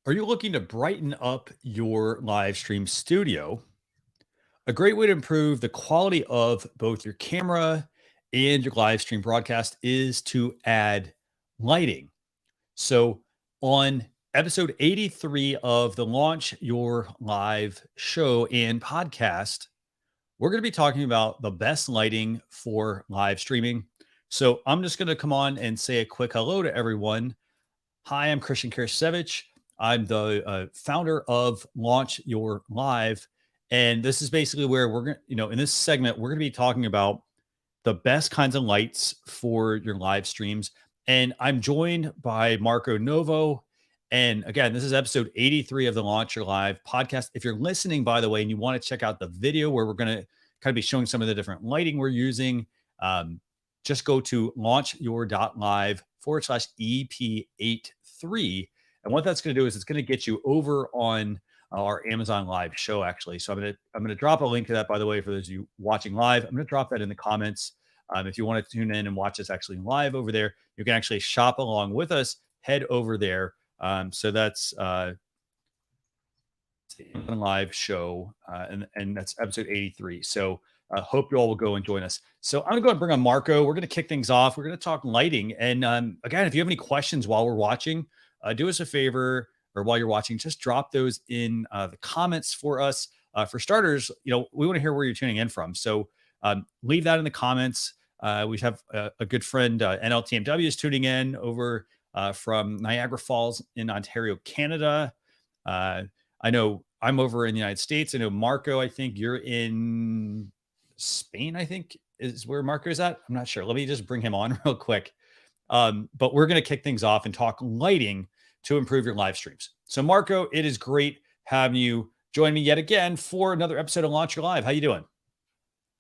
Are you looking to brighten up your live stream studio? A great way to improve the quality of both your camera and your live stream broadcast is to add lighting. So, on episode 83 of the Launch Your Live show and podcast, we're going to be talking about the best lighting for live streaming. So, I'm just going to come on and say a quick hello to everyone. Hi, I'm Christian Karasiewicz. I'm the founder of Launch Your Live. And this is basically where we're going to, in this segment, we're going to be talking about the best kinds of lights for your live streams. And I'm joined by Marco Novo. And again, this is episode 83 of the Launch Your Live podcast. If you're listening, by the way, and you want to check out the video where we're going to kind of be showing some of the different lighting we're using, just go to launchyour.live/EP83. And what that's going to do is it's going to get you over on our Amazon Live show, actually. So I'm gonna drop a link to that, by the way, for those of you watching live. I'm gonna drop that in the comments. If you want to tune in and watch us actually live over there, you can actually shop along with us. Head over there. So that's the Amazon Live show, and that's episode 83. So I hope you all will go and join us. So I'm gonna go and bring on Marco. We're gonna kick things off. We're gonna talk lighting. And again, if you have any questions while we're watching, do us a favor, or while you're watching, just drop those in the comments for us. For starters, we want to hear where you're tuning in from. So leave that in the comments. We have a good friend, NLTMW, is tuning in over from Niagara Falls in Ontario, Canada. I know I'm over in the United States. I know Marco, I think you're in Spain, I think is where Marco's at. I'm not sure. Let me just bring him on real quick. But we're going to kick things off and talk lighting to improve your live streams. So Marco, it is great having you join me yet again for another episode of Launch Your Live. How you doing?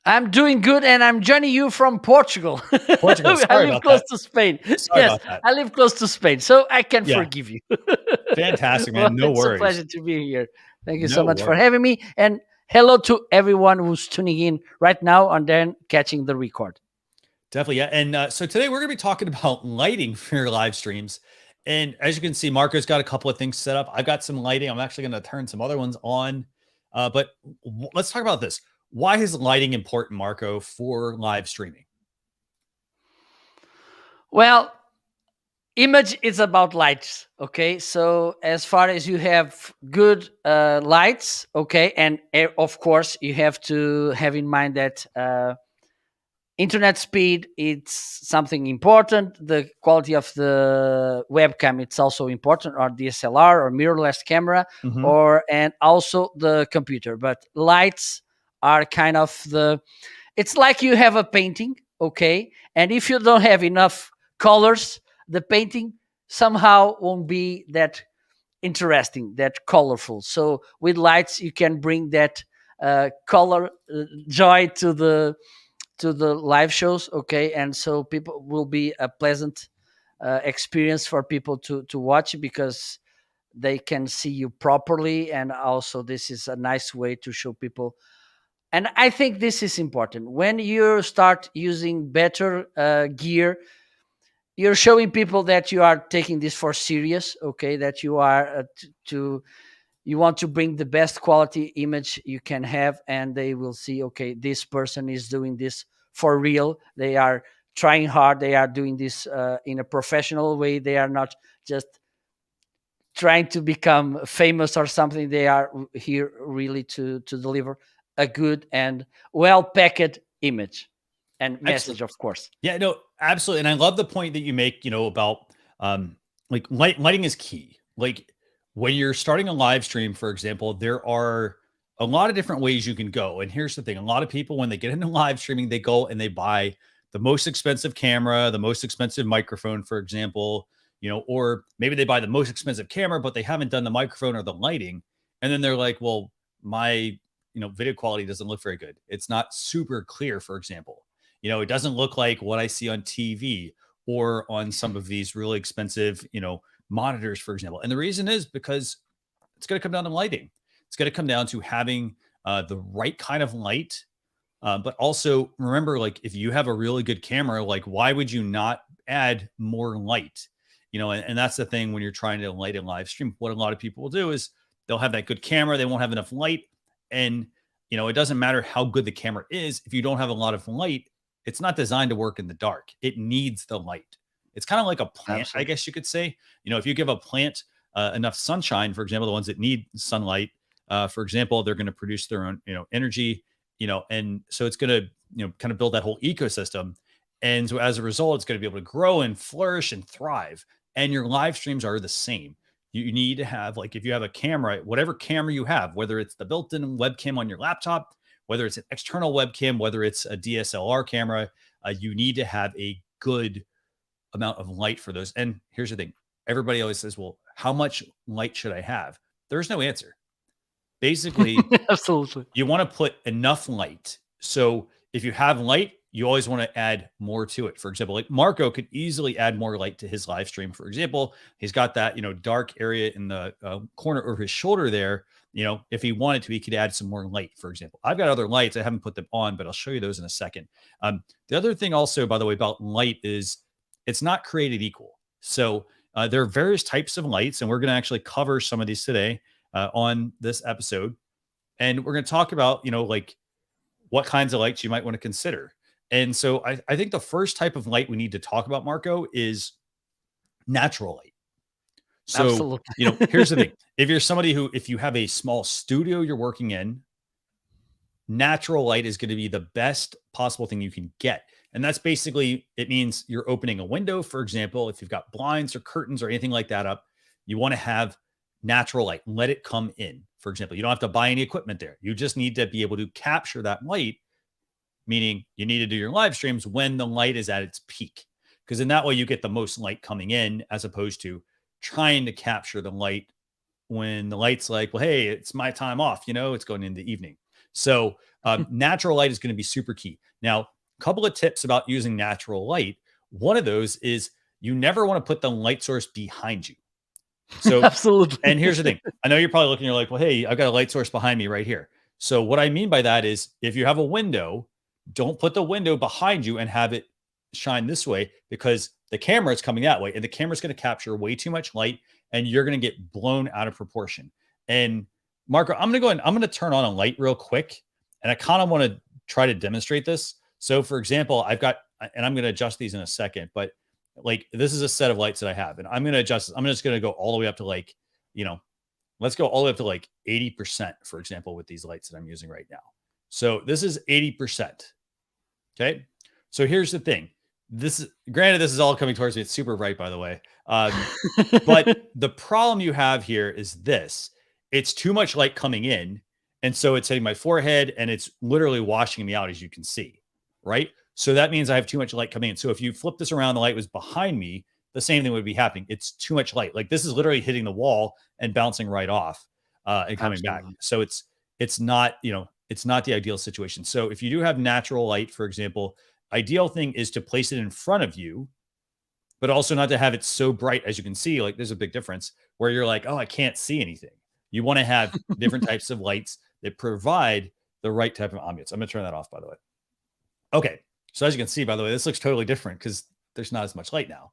I'm doing good, and I'm joining you from Portugal. Portugal. I live close to Spain. Sorry about that. I live close to Spain, so I can forgive you. Fantastic, man. No it's worries. It's a pleasure to be here. Thank you so much for having me, and hello to everyone who's tuning in right now and then catching the record. Definitely, yeah. And so today we're going to be talking about lighting for your live streams. And as you can see, Marco's got a couple of things set up. I've got some lighting. I'm actually going to turn some other ones on. But let's talk about this. Why is lighting important, Marco, for live streaming? Well, image is about lights. Okay. So as far as you have good lights, okay. And of course, you have to have in mind that internet speed, it's something important. The quality of the webcam, it's also important, or DSLR or mirrorless camera, and also the computer. But lights are kind of it's like you have a painting, okay? And if you don't have enough colors, the painting somehow won't be that interesting, that colorful. So with lights, you can bring that color, joy to the live shows, okay? And so people will be a pleasant experience for people to watch, because they can see you properly. And also this is a nice way to show people. And I think this is important. When you start using better gear, you're showing people that you are taking this for serious, okay? That you are you want to bring the best quality image you can have, and they will see, okay, this person is doing this for real. They are trying hard. They are doing this in a professional way. They are not just trying to become famous or something. They are here really to deliver a good and well-packaged image and message, of course. Yeah, no, absolutely. And I love the point that you make, about like lighting is key. Like when you're starting a live stream, for example, there are a lot of different ways you can go. And here's the thing. A lot of people, when they get into live streaming, they go and they buy the most expensive camera, the most expensive microphone, for example, or maybe they buy the most expensive camera, but they haven't done the microphone or the lighting. And then they're like, well, my, video quality doesn't look very good. It's not super clear, for example. It doesn't look like what I see on TV or on some of these really expensive, monitors, for example. And the reason is because it's going to come down to lighting. It's going to come down to having the right kind of light. But also remember, like if you have a really good camera, like why would you not add more light? and that's the thing when you're trying to light a live stream. What a lot of people will do is they'll have that good camera, they won't have enough light, and it doesn't matter how good the camera is if you don't have a lot of light. It's not designed to work in the dark. It needs the light. It's kind of like a plant, Absolutely. I guess you could say. If you give a plant enough sunshine, for example, the ones that need sunlight, for example, they're going to produce their own, energy, and so it's going to, kind of build that whole ecosystem. And so as a result, it's going to be able to grow and flourish and thrive. And your live streams are the same. You need to have, like, if you have a camera, whatever camera you have, whether it's the built-in webcam on your laptop, whether it's an external webcam, whether it's a DSLR camera, you need to have a good amount of light for those. And here's the thing. Everybody always says, well, how much light should I have? There's no answer. Basically, Absolutely. you want to put enough light. So if you have light, you always want to add more to it. For example, like Marco could easily add more light to his live stream. For example, he's got that, dark area in the corner over his shoulder there. If he wanted to, he could add some more light, for example. I've got other lights. I haven't put them on, but I'll show you those in a second. The other thing also, by the way, about light is it's not created equal. So there are various types of lights, and we're going to actually cover some of these today on this episode. And we're going to talk about, like what kinds of lights you might want to consider. And so I think the first type of light we need to talk about, Marco, is natural light. So, Absolutely. Here's the thing. If you have a small studio you're working in, natural light is going to be the best possible thing you can get. And that's basically, it means you're opening a window, for example, if you've got blinds or curtains or anything like that up, you want to have natural light, let it come in. For example, you don't have to buy any equipment there. You just need to be able to capture that light, meaning you need to do your live streams when the light is at its peak, because in that way you get the most light coming in, as opposed to trying to capture the light when the light's like, well, hey, it's my time off, it's going in the evening. So natural light is going to be super key. Now, a couple of tips about using natural light. One of those is you never want to put the light source behind you. So Absolutely. And here's the thing. I know you're probably looking, you're like, well, hey, I've got a light source behind me right here. So what I mean by that is if you have a window, don't put the window behind you and have it shine this way, because the camera is coming that way and the camera's going to capture way too much light and you're going to get blown out of proportion. And Marco, I'm going to go and I'm going to turn on a light real quick. And I kind of want to try to demonstrate this. So for example, I'm going to adjust these in a second, but like this is a set of lights that I have, and I'm going to adjust. I'm just going to go all the way up to like, let's go all the way up to like 80%, for example, with these lights that I'm using right now. So this is 80%. Okay. So here's the thing. This is all coming towards me. It's super bright, by the way. But the problem you have here is this. It's too much light coming in. And so it's hitting my forehead and it's literally washing me out, as you can see. Right. So that means I have too much light coming in. So if you flip this around, the light was behind me, the same thing would be happening. It's too much light. Like this is literally hitting the wall and bouncing right off and coming back. So it's not the ideal situation. So if you do have natural light, for example, ideal thing is to place it in front of you, but also not to have it so bright. As you can see, like there's a big difference where you're like, oh, I can't see anything. You want to have different types of lights that provide the right type of ambience. I'm going to turn that off, by the way. Okay. So as you can see, by the way, this looks totally different because there's not as much light now.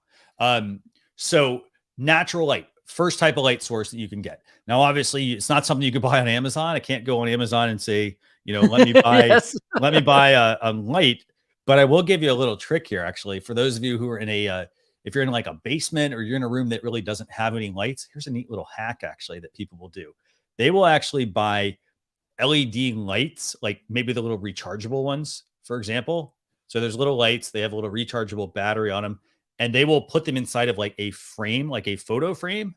So natural light, first type of light source that you can get. Now, obviously, it's not something you can buy on Amazon. I can't go on Amazon and say, let me buy, let me buy a light. But I will give you a little trick here, actually, for those of you who are in if you're in like a basement or you're in a room that really doesn't have any lights. Here's a neat little hack, actually, that people will do. They will actually buy LED lights, like maybe the little rechargeable ones, for example. So there's little lights, they have a little rechargeable battery on them, and they will put them inside of like a frame, like a photo frame.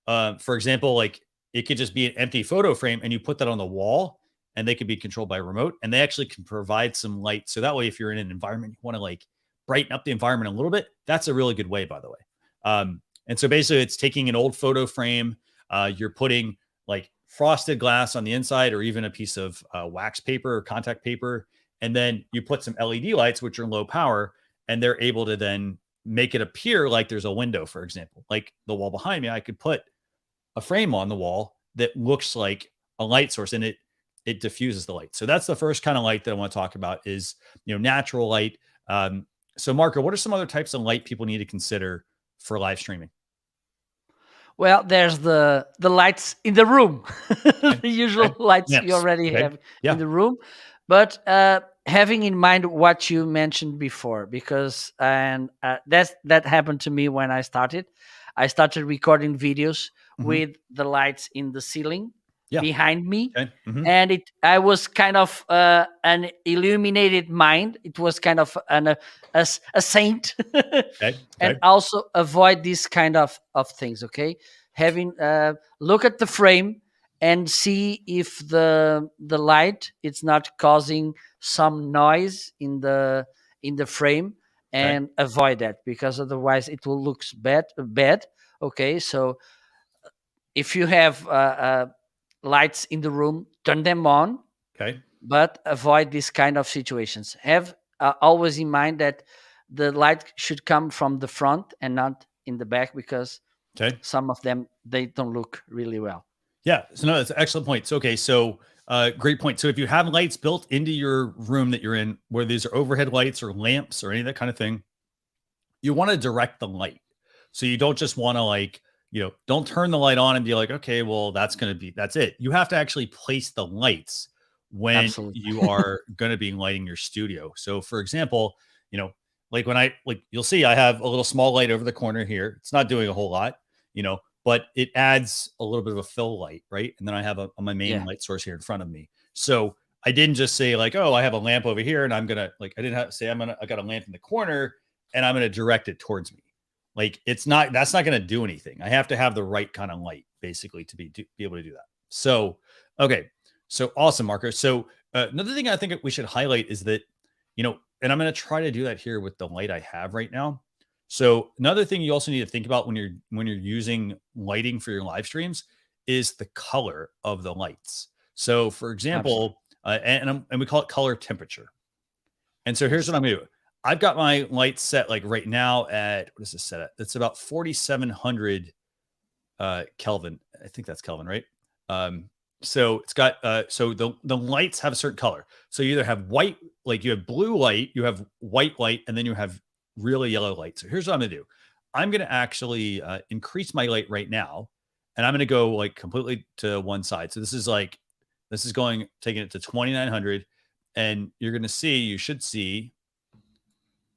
For example, like it could just be an empty photo frame and you put that on the wall and they could be controlled by remote, and they actually can provide some light. So that way, if you're in an environment, you want to like brighten up the environment a little bit. That's a really good way, by the way. And so basically it's taking an old photo frame. You're putting like frosted glass on the inside or even a piece of wax paper or contact paper. And then you put some LED lights, which are low power, and they're able to then make it appear like there's a window, for example, like the wall behind me. I could put a frame on the wall that looks like a light source, and it diffuses the light. So that's the first kind of light that I want to talk about is, natural light. So Marco, what are some other types of light people need to consider for live streaming? Well, there's the lights in the room, the usual Okay. lights you Yes. already Okay. have Yeah. in the room, but having in mind what you mentioned before, because that happened to me when I started. I started recording videos with the lights in the ceiling Yeah. behind me, Okay. and I was kind of an illuminated mind. It was kind of a saint, Okay. and Okay. also avoid these kind of things. Okay, having look at the frame and see if the light it's not causing some noise in the frame, Okay. and avoid that, because otherwise it will look bad. Okay, so if you have lights in the room, turn them on, Okay. but avoid these kind of situations. Have always in mind that the light should come from the front and not in the back, because Okay. some of them they don't look really well. Yeah. So no, that's an excellent point. So okay. So great point. So if you have lights built into your room that you're in, where these are overhead lights or lamps or any of that kind of thing, you want to direct the light. So you don't just want to like, don't turn the light on and be like, okay, well, that's it. You have to actually place the lights when Absolutely. you are going to be lighting your studio. So for example, like you'll see I have a little small light over the corner here. It's not doing a whole lot, but it adds a little bit of a fill light, right? And then I have my main Yeah, light source here in front of me. So I didn't just say like, oh, I have a lamp over here and I didn't have to say I got a lamp in the corner and I'm going to direct it towards me. Like that's not going to do anything. I have to have the right kind of light basically to be able to do that. So, okay. So awesome, Marco. So another thing I think we should highlight is that, and I'm going to try to do that here with the light I have right now. So another thing you also need to think about when you're using lighting for your live streams is the color of the lights. So for absolutely. example, and we call it color temperature. And so here's Yes. what I'm going to do. I've got my lights set like right now at, what is this set at? It's about 4,700 Kelvin. I think that's Kelvin, right? So it's got, so the lights have a certain color. So you either have white, like you have blue light, you have white light, and then you have really yellow light. So here's what I'm going to do. I'm going to actually increase my light right now. And I'm going to go like completely to one side. So this is taking it to 2,900. And you should see.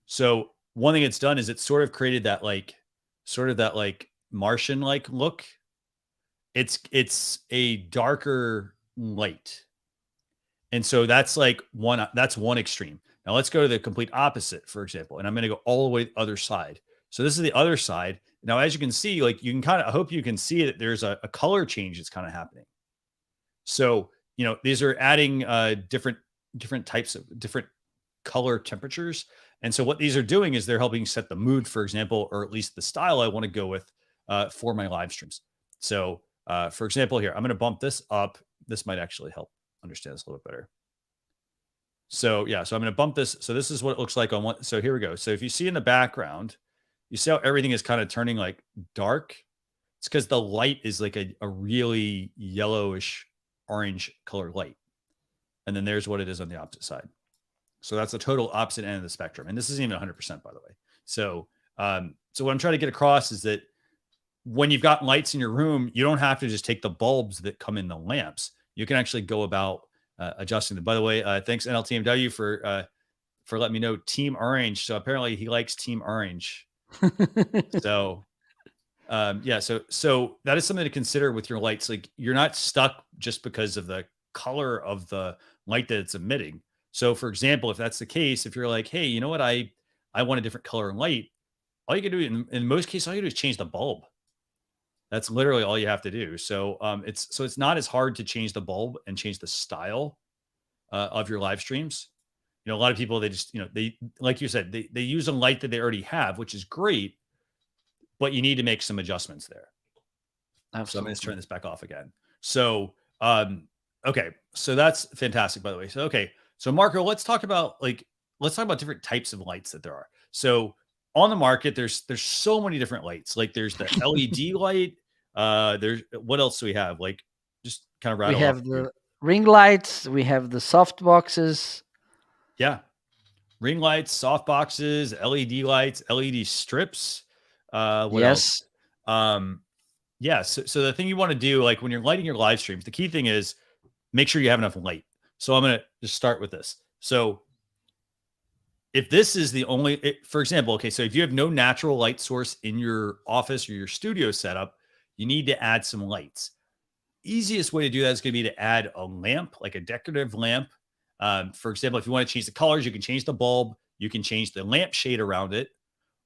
So one thing it's done is it's sort of created that like Martian like look. It's a darker light. And so that's one extreme. Now let's go to the complete opposite, for example. And I'm going to go all the way to the other side. So this is the other side. Now, as you can see, like I hope you can see that there's a color change that's kind of happening. So, these are adding different types of different color temperatures. And so what these are doing is they're helping set the mood, for example, or at least the style I want to go with for my live streams. So for example, here, I'm going to bump this up. This might actually help understand this a little bit better. So yeah, so I'm going to bump this. So this is what it looks like on one. So here we go. So if you see in the background, you see how everything is kind of turning like dark. It's because the light is like a really yellowish orange colored light. And then there's what it is on the opposite side. So that's the total opposite end of the spectrum. And this isn't even 100%, by the way. So, so what I'm trying to get across is that when you've got lights in your room, you don't have to just take the bulbs that come in the lamps. You can actually go about adjusting them. By the way, thanks NLTMW for letting me know Team Orange. So apparently he likes Team Orange. So yeah, so that is something to consider with your lights. Like you're not stuck just because of the color of the light that it's emitting. So for example, if that's the case, if you're like, hey, you know what, I want a different color and light, all you can do in most cases, all you do is change the bulb. That's literally all you have to do. So it's not as hard to change the bulb and change the style of your live streams. A lot of people, they just, they, like you said, they use a light that they already have, which is great, but you need to make some adjustments there. Absolutely. So I'm going to turn this back off again. So, okay. So that's fantastic, by the way. So, okay. So Marco, let's talk about different types of lights that there are. So on the market, there's so many different lights. Like there's the LED light. There's, what else do we have? Like just kind of rattle We off. have the ring lights. We have the soft boxes. Yeah. Ring lights, soft boxes, LED lights, LED strips. What Yes. else? Yeah. So the thing you want to do, like when you're lighting your live streams, the key thing is make sure you have enough light. So I'm going to just start with this. So if this is the only, for example, okay, so if you have no natural light source in your office or your studio setup, you need to add some lights. Easiest way to do that is going to be to add a lamp, like a decorative lamp. For example, if you want to change the colors, you can change the bulb, you can change the lamp shade around it,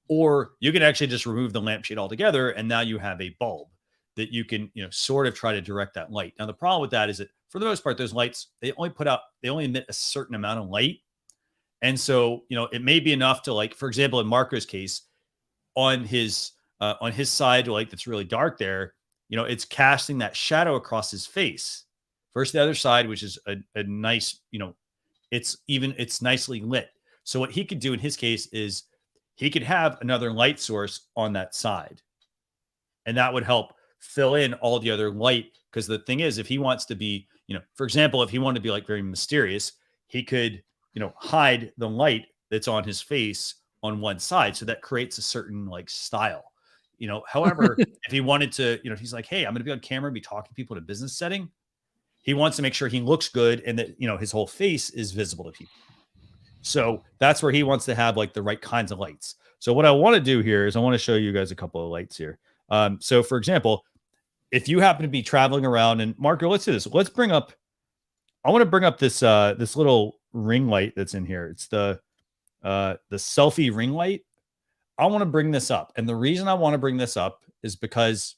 or you can actually just remove the lampshade altogether, and now you have a bulb that you can, sort of try to direct that light. Now, the problem with that is that for the most part, those lights, they only emit a certain amount of light. And so, it may be enough to, like, for example, in Marco's case, on his side, like that's really dark there, it's casting that shadow across his face. Versus the other side, which is a nice, it's nicely lit. So what he could do in his case is he could have another light source on that side. And that would help fill in all the other light. Because the thing is, if he wants to be, for example, if he wanted to be like very mysterious, he could, hide the light that's on his face on one side. So that creates a certain like style. However, if he wanted to, he's like, hey, I'm going to be on camera and be talking to people in a business setting. He wants to make sure he looks good and that, his whole face is visible to people. So that's where he wants to have like the right kinds of lights. So what I want to do here is I want to show you guys a couple of lights here. So for example, if you happen to be traveling around, and Marco, let's do this. I want to bring up this this little ring light that's in here. It's the selfie ring light. I want to bring this up. And the reason I want to bring this up is because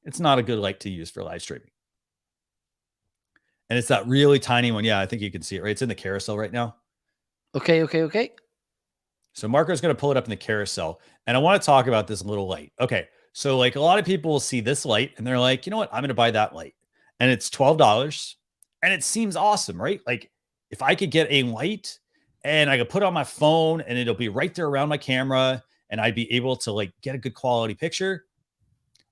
it's not a good light to use for live streaming. And it's that really tiny one. Yeah, I think you can see it, right? It's in the carousel right now. Okay. So Marco's going to pull it up in the carousel. And I want to talk about this little light. Okay. So like a lot of people will see this light and they're like, you know what? I'm going to buy that light. And it's $12. And it seems awesome, right? Like if I could get a light and I could put it on my phone and it'll be right there around my camera and I'd be able to like get a good quality picture.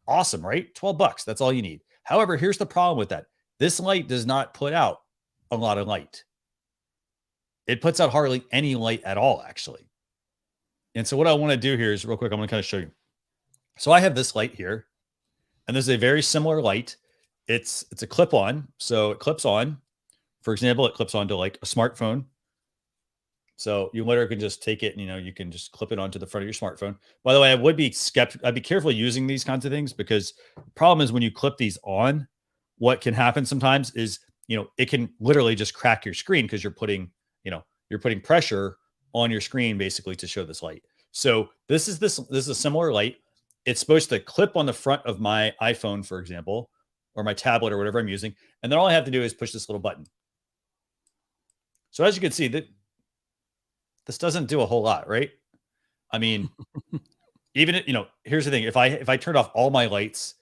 Awesome, right? $12. That's all you need. However, here's the problem with that. This light does not put out a lot of light. It puts out hardly any light at all, actually. And so what I want to do here is real quick, I'm going to kind of show you. So I have this light here, and this is a very similar light. It's a clip-on. So it clips on. For example, it clips onto like a smartphone. So you literally can just take it and, you can just clip it onto the front of your smartphone. By the way, I'd be careful using these kinds of things because the problem is when you clip these on, what can happen sometimes is, it can literally just crack your screen because you're putting pressure on your screen basically to show this light. So this is a similar light. It's supposed to clip on the front of my iPhone, for example, or my tablet or whatever I'm using. And then all I have to do is push this little button. So as you can see, that this doesn't do a whole lot, right? I mean, even, here's the thing. If I turned off all my lights,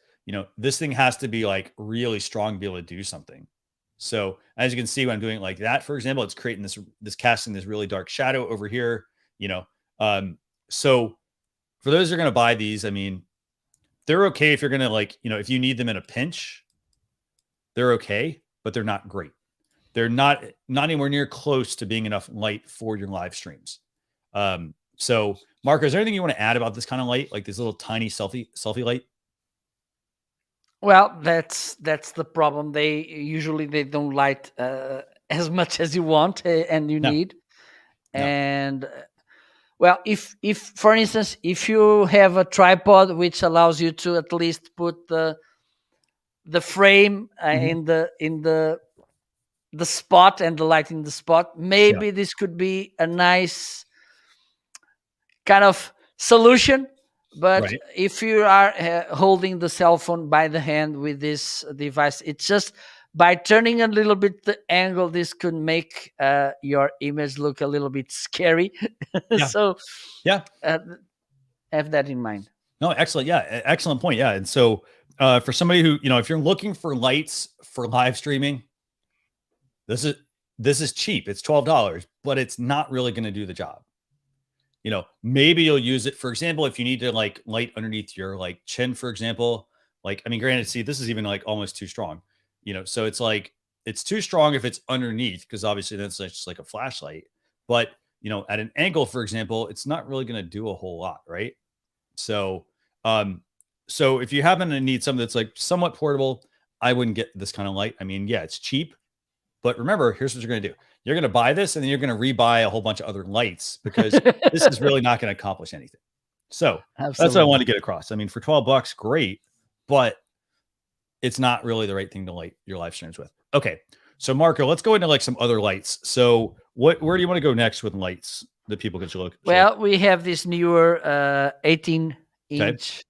this thing has to be like really strong to be able to do something. So as you can see, when I'm doing it like that, for example, it's creating this casting this really dark shadow over here, so for those who are going to buy these, I mean, they're okay if you're going to like, if you need them in a pinch, they're okay, but they're not great. They're not anywhere near close to being enough light for your live streams. So Marco, is there anything you want to add about this kind of light, like this little tiny selfie light? Well, that's the problem. They don't light as much as you want and you need. No. And well, if for instance, if you have a tripod which allows you to at least put the frame in the spot and the light in the spot, maybe this could be a nice kind of solution. But if you are holding the cell phone by the hand with this device, it's just by turning a little bit the angle, this could make your image look a little bit scary. So have that in mind. No, excellent. Yeah, excellent point. Yeah. And so for somebody who, if you're looking for lights for live streaming, this is cheap. It's $12, but it's not really going to do the job. Maybe you'll use it, for example, if you need to like light underneath your like chin, for example. Like, I mean, granted, see, this is even like almost too strong, so it's like, it's too strong if it's underneath, because obviously that's just like a flashlight. But, at an angle, for example, it's not really going to do a whole lot, right? So So if you happen to need something that's like somewhat portable, I wouldn't get this kind of light. I mean, yeah, it's cheap, but remember, here's what you're going to do. You're going to buy this and then you're going to rebuy a whole bunch of other lights because this is really not going to accomplish anything. So that's what I wanted to get across. I mean, for $12, great, but it's not really the right thing to light your live streams with. Okay. So Marco, let's go into like some other lights. So where do you want to go next with lights that people can look? Well, we have this newer 18-inch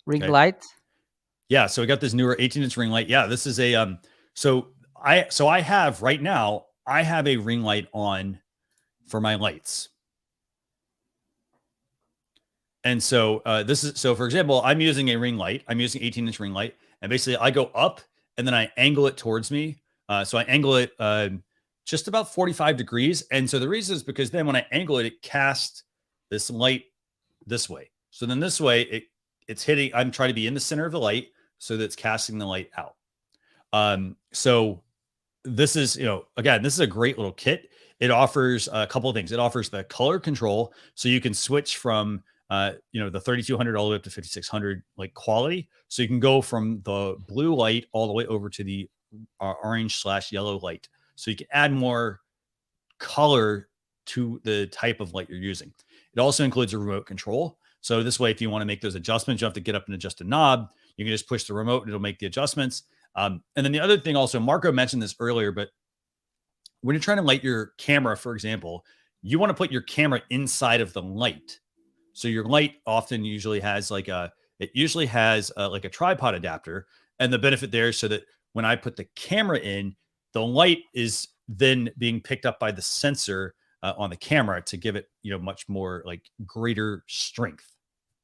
ring light. Yeah, so we got this newer 18-inch ring light. Yeah, this is a so I have right now, I have a ring light on for my lights. And so this is, so for example, I'm using a ring light. I'm using 18-inch ring light. And basically I go up and then I angle it towards me. So I angle it just about 45 degrees. And so the reason is because then when I angle it, it casts this light this way. So then this way it's hitting, I'm trying to be in the center of the light so that it's casting the light out. So this is, again, this is a great little kit. It offers a couple of things. It offers the color control. So you can switch from, the 3200 all the way up to 5600 like quality. So you can go from the blue light all the way over to the orange/yellow light. So you can add more color to the type of light you're using. It also includes a remote control. So this way, if you want to make those adjustments, you have to get up and adjust a knob. You can just push the remote and it'll make the adjustments. And then the other thing also, Marco mentioned this earlier, but when you're trying to light your camera, for example, you want to put your camera inside of the light. So your light often usually has like a tripod adapter. And the benefit there is so that when I put the camera in, the light is then being picked up by the sensor on the camera to give it, much more like greater strength.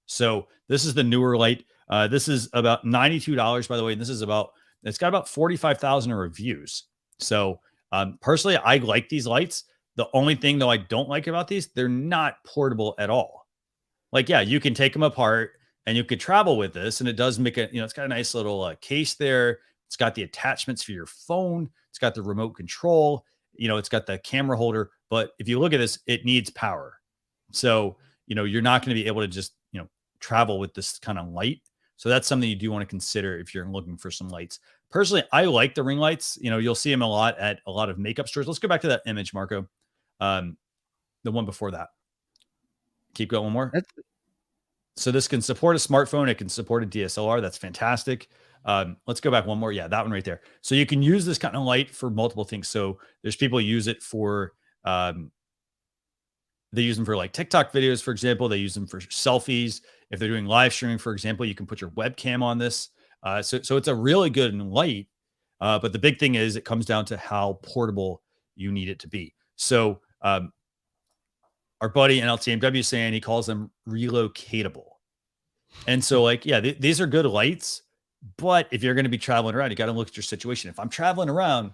So this is the newer light. This is about $92, by the way. And it's got about 45,000 reviews. So personally, I like these lights. The only thing though I don't like about these, they're not portable at all. Like, yeah, you can take them apart and you could travel with this. And it does make it's got a nice little case there. It's got the attachments for your phone. It's got the remote control. It's got the camera holder. But if you look at this, it needs power. So, you're not going to be able to just, travel with this kind of light. So that's something you do want to consider if you're looking for some lights. Personally, I like the ring lights. You'll see them a lot at a lot of makeup stores. Let's go back to that image, Marco. The one before that. Keep going one more. So this can support a smartphone. It can support a DSLR. That's fantastic. Let's go back one more. Yeah, that one right there. So you can use this kind of light for multiple things. So there's people who use it for, they use them for like TikTok videos, for example. They use them for selfies. If they're doing live streaming, for example, you can put your webcam on this. So it's a really good light. But the big thing is it comes down to how portable you need it to be. So our buddy NLTMW is saying he calls them relocatable. And so these are good lights, but if you're going to be traveling around, you got to look at your situation. If I'm traveling around,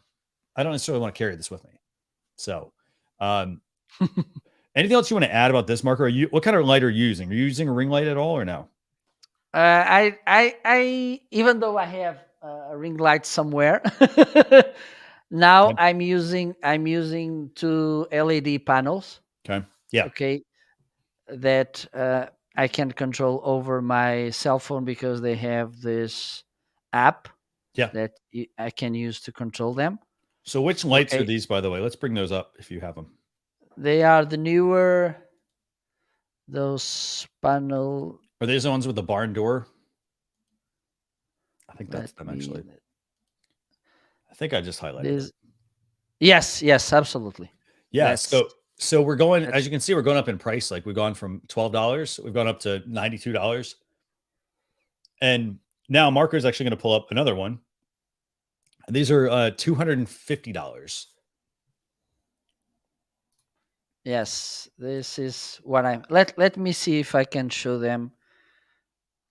I don't necessarily want to carry this with me. So, anything else you want to add about this, Marco? What kind of light are you using? Are you using a ring light at all or no? I even though I have a ring light somewhere, now I'm using 2 LED panels. Okay. Yeah. Okay. That I can control over my cell phone because they have this app. Yeah. That I can use to control them. So which lights are these, by the way? Let's bring those up if you have them. They are the newer, those panel. Are these the ones with the barn door? I think that's them actually. I think I just highlighted it. Yes, absolutely. Yeah. So we're going, as you can see, we're going up in price. Like we've gone from $12, we've gone up to $92. And now Marco is actually going to pull up another one. These are $250. Yes, this is what I'm. Let me see if I can show them.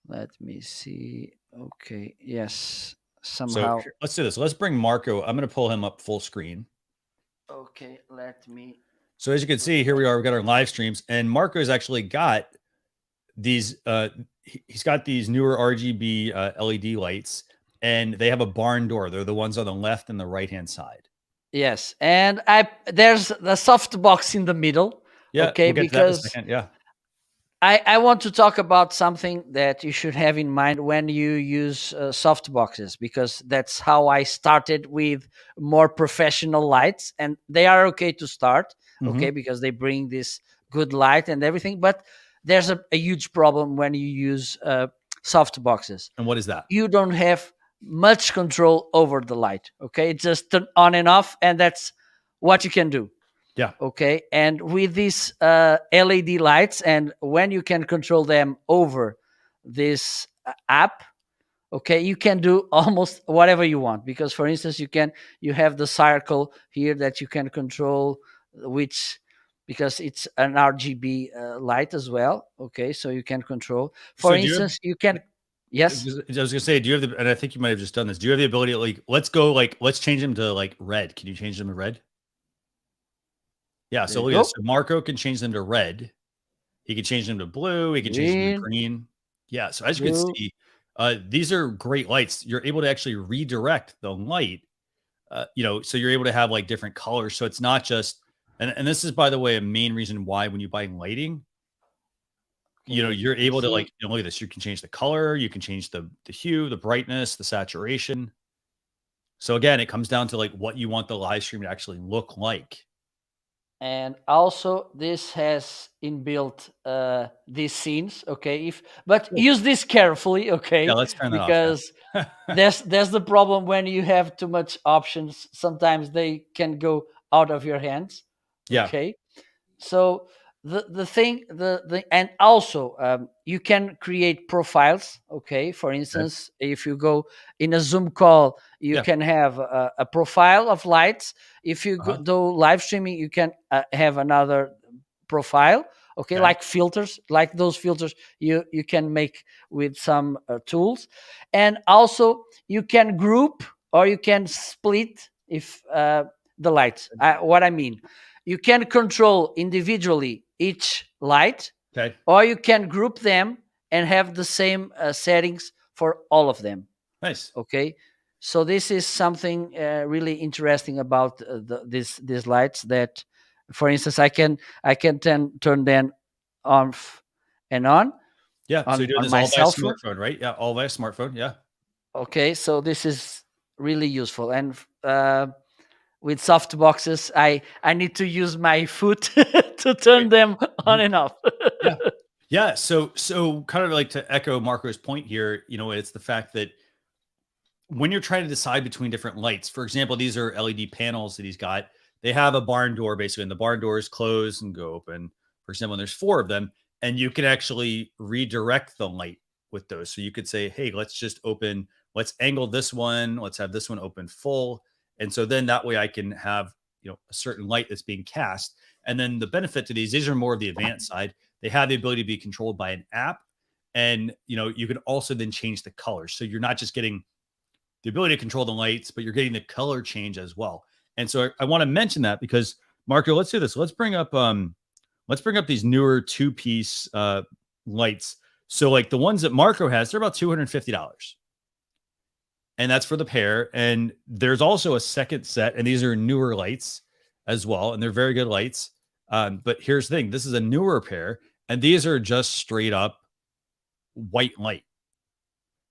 Let me see. Okay. Yes. Somehow. So let's do this. Let's bring Marco. I'm going to pull him up full screen. Okay. Let me. So as you can see, here we are. We've got our live streams, and Marco's actually got these. He's got these newer RGB LED lights, and they have a barn door. They're the ones on the left and the right hand side. Yes, and there's the soft box in the middle. Yeah. Okay, we'll because I want to talk about something that you should have in mind when you use soft boxes, because that's how I started with more professional lights, and they are okay to start, okay, because they bring this good light and everything. But there's a huge problem when you use soft boxes. And what is that? You don't have much control over the light, okay? It's just turn on and off, and that's what you can do. Yeah. Okay. And with these LED lights, and when you can control them over this app, okay, you can do almost whatever you want. Because, for instance, you have the circle here that you can control, which, because it's an RGB light as well. Okay, so you can control. For instance, you can. Yes. I was gonna say, do you have the? And I think you might have just done this. Do you have the ability to, like, let's change them to like red? Can you change them to red? Yeah, so look at this. So Marco can change them to red. He can change them to blue. He can change them to green. Yeah, so as you can see, these are great lights. You're able to actually redirect the light, so you're able to have like different colors. So it's not just, and this is, by the way, a main reason why when you buy lighting, you're able to, like, look at this. You can change the color. You can change the hue, the brightness, the saturation. So again, it comes down to like what you want the live stream to actually look like. And also this has inbuilt these scenes, okay, but use this carefully, okay? Yeah, let's turn that because off, there's the problem when you have too much options. Sometimes they can go out of your hands. Yeah. Okay, so the thing, the and also you can create profiles, okay? For instance, if you go in a Zoom call, you can have a profile of lights. If you do live streaming, you can have another profile, okay? Like filters, like those filters you can make with some tools. And also you can group or you can split if the lights, what I mean, you can control individually each light, or you can group them and have the same settings for all of them. Nice. Okay, so this is something really interesting about these lights, that, for instance, I can turn them off and on. Yeah, so you're doing this all via smartphone, right? Yeah, all via smartphone. Yeah. Okay, so this is really useful. And with soft boxes, I need to use my foot to turn them on and off. Yeah. So kind of like to echo Marco's point here, it's the fact that when you're trying to decide between different lights, for example, these are LED panels that he's got. They have a barn door basically, and the barn doors close and go open. For example, and there's 4 of them, and you can actually redirect the light with those. So you could say, hey, let's angle this one. Let's have this one open full. And so then that way I can have, a certain light that's being cast. And then the benefit to these are more of the advanced side. They have the ability to be controlled by an app. And, you can also then change the colors. So you're not just getting the ability to control the lights, but you're getting the color change as well. And so I want to mention that because, Marco, let's do this. Let's bring up these newer 2-piece lights. So like the ones that Marco has, they're about $250. And that's for the pair. And there's also a second set, and these are newer lights as well, and they're very good lights. But here's the thing: this is a newer pair, and these are just straight up white light.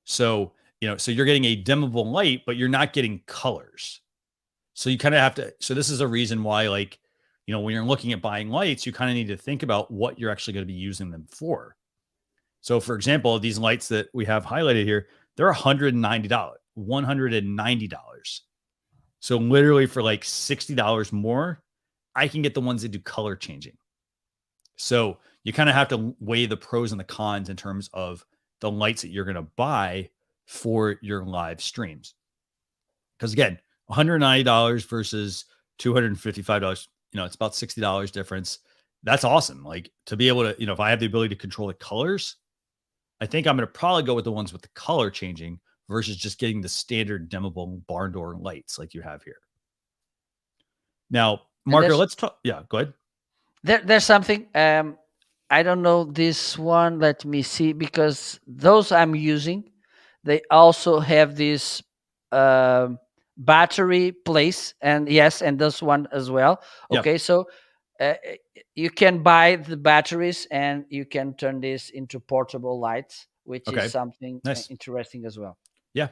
So so you're getting a dimmable light, but you're not getting colors. So you kind of have to. So this is a reason why, like, when you're looking at buying lights, you kind of need to think about what you're actually going to be using them for. So, for example, these lights that we have highlighted here, they're $190. $190. So literally for like $60 more, I can get the ones that do color changing. So you kind of have to weigh the pros and the cons in terms of the lights that you're going to buy for your live streams. Because again, $190 versus $255, it's about $60 difference. That's awesome. Like, to be able to, if I have the ability to control the colors, I think I'm going to probably go with the ones with the color changing versus just getting the standard dimmable barn door lights like you have here. Now, Marco, let's talk. Yeah, go ahead. There's something. I don't know this one. Let me see, because those I'm using, they also have this battery place, and yes, and this one as well. Okay, so you can buy the batteries and you can turn this into portable lights, which is Okay. something Nice. interesting as well. Yeah.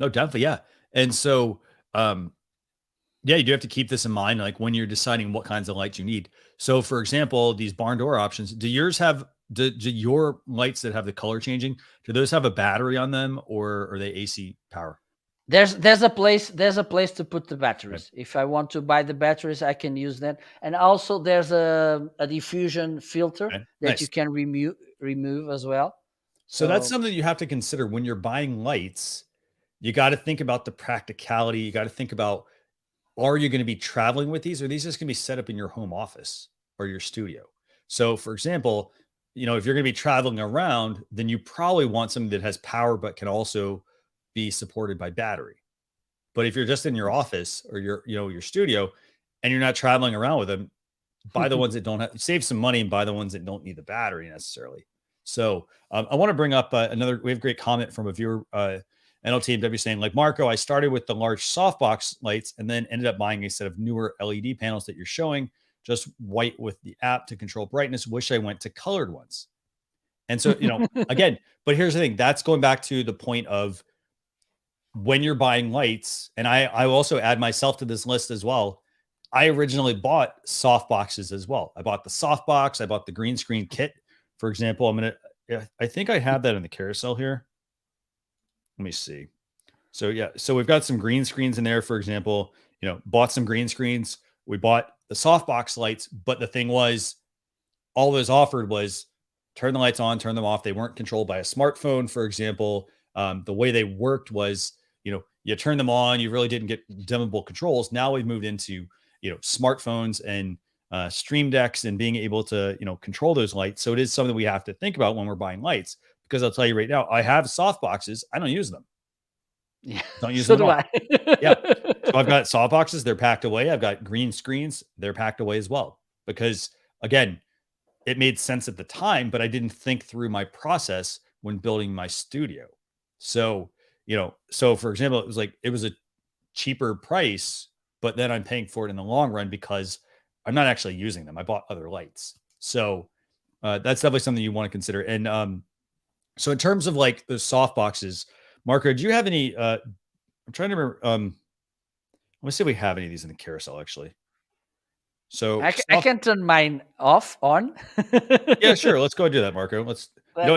No, definitely. Yeah. And so, yeah, you do have to keep this in mind, like when you're deciding what kinds of lights you need. So, for example, these barn door options, do your lights that have the color changing, do those have a battery on them, or are they AC power? There's a place to put the Okay. batteries. If I want to buy the batteries, I can use that. And also there's a diffusion filter Okay. that you Nice. can remove as well. So that's So something you have to consider when you're buying lights. You got to think about the practicality. You got to think about, are you going to be traveling with these, or are these just going to be set up in your home office or your studio? So, for example, if you're going to be traveling around, then you probably want something that has power but can also be supported by battery. But if you're just in your yes. office or your studio and you're not traveling around with them, buy the ones that don't save some money and buy the ones that don't need the battery necessarily. So I want to bring up we have a great comment from a viewer, NLTMW, saying, like, Marco, I started with the large softbox lights and then ended up buying a set of newer LED panels that you're showing, just white with the app to control brightness. Wish I went to colored ones. And so, again, but here's the thing, that's going back to the point of when you're buying lights. And I also add myself to this list as well. I originally bought soft boxes as well. I bought the soft box. I bought the green screen kit. For example, I think I have that in the carousel here. Let me see. So yeah, so we've got some green screens in there, for example, bought some green screens. We bought the softbox lights, but the thing was, all those offered was turn the lights on, turn them off. They weren't controlled by a smartphone, for example. The way they worked was, you turn them on, you really didn't get dimmable controls. Now we've moved into, smartphones and stream decks and being able to, control those lights. So it is something we have to think about when we're buying lights, because I'll tell you right now, I have soft boxes. I don't use them. Yeah. Don't use So them at do all. I. Yeah. So I've got soft boxes. They're packed away. I've got green screens. They're packed away as well, because again, it made sense at the time, but I didn't think through my process when building my studio. So, so for example, it was a cheaper price, but then I'm paying for it in the long run because I'm not actually using them. I bought other lights. So that's definitely something you want to consider. And so in terms of like the soft boxes, Marco, do you have any I'm trying to remember. Let me see if we have any of these in the carousel actually. So I can turn mine on. yeah, sure. Let's go do that, Marco.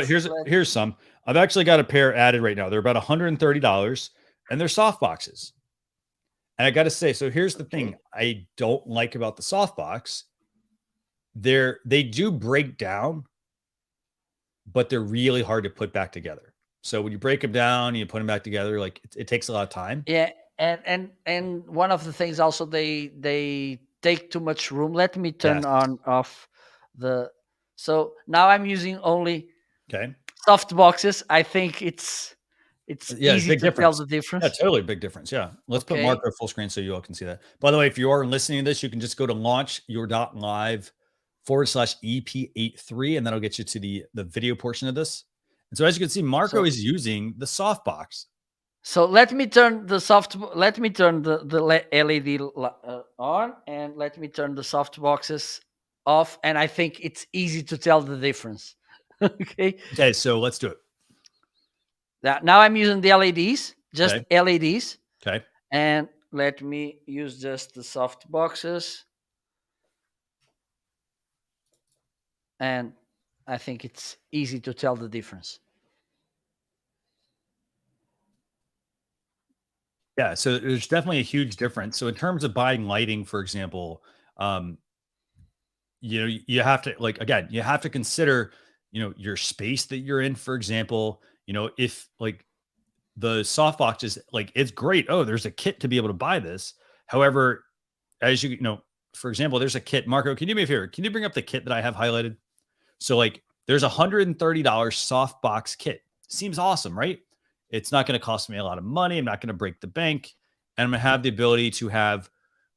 Here's some. I've actually got a pair added right now. They're about $130 and they're soft boxes. And I got to say, so here's the thing I don't like about the softbox. They do break down, but they're really hard to put back together. So when you break them down, you put them back together, like it takes a lot of time. Yeah, and one of the things also, they take too much room. Let me turn Yes. on off the. So now I'm using only Okay. soft boxes. I think it's Yeah, easy big to tell difference. the difference. Yeah, totally big difference. Yeah. Let's put Marco full screen so you all can see that. By the way, if you are listening to this, you can just go to launchyour.live/EP83, and that'll get you to the video portion of this. And so as you can see, Marco is using the softbox. So let me turn the LED on, and let me turn the soft boxes off, and I think it's easy to tell the difference. Okay. Okay, so let's do it. Now I'm using the LEDs, just LEDs. Okay. And let me use just the soft boxes. And I think it's easy to tell the difference. Yeah, so there's definitely a huge difference. So in terms of buying lighting, for example, you have to, like, again, you have to consider, your space that you're in. For example, if like the softbox is like, it's great. Oh, there's a kit to be able to buy this. However, as for example, there's a kit. Marco, can you do me a favor? Can you bring up the kit that I have highlighted? So like there's $130 softbox kit. Seems awesome, right? It's not going to cost me a lot of money. I'm not going to break the bank. And I'm going to have the ability to have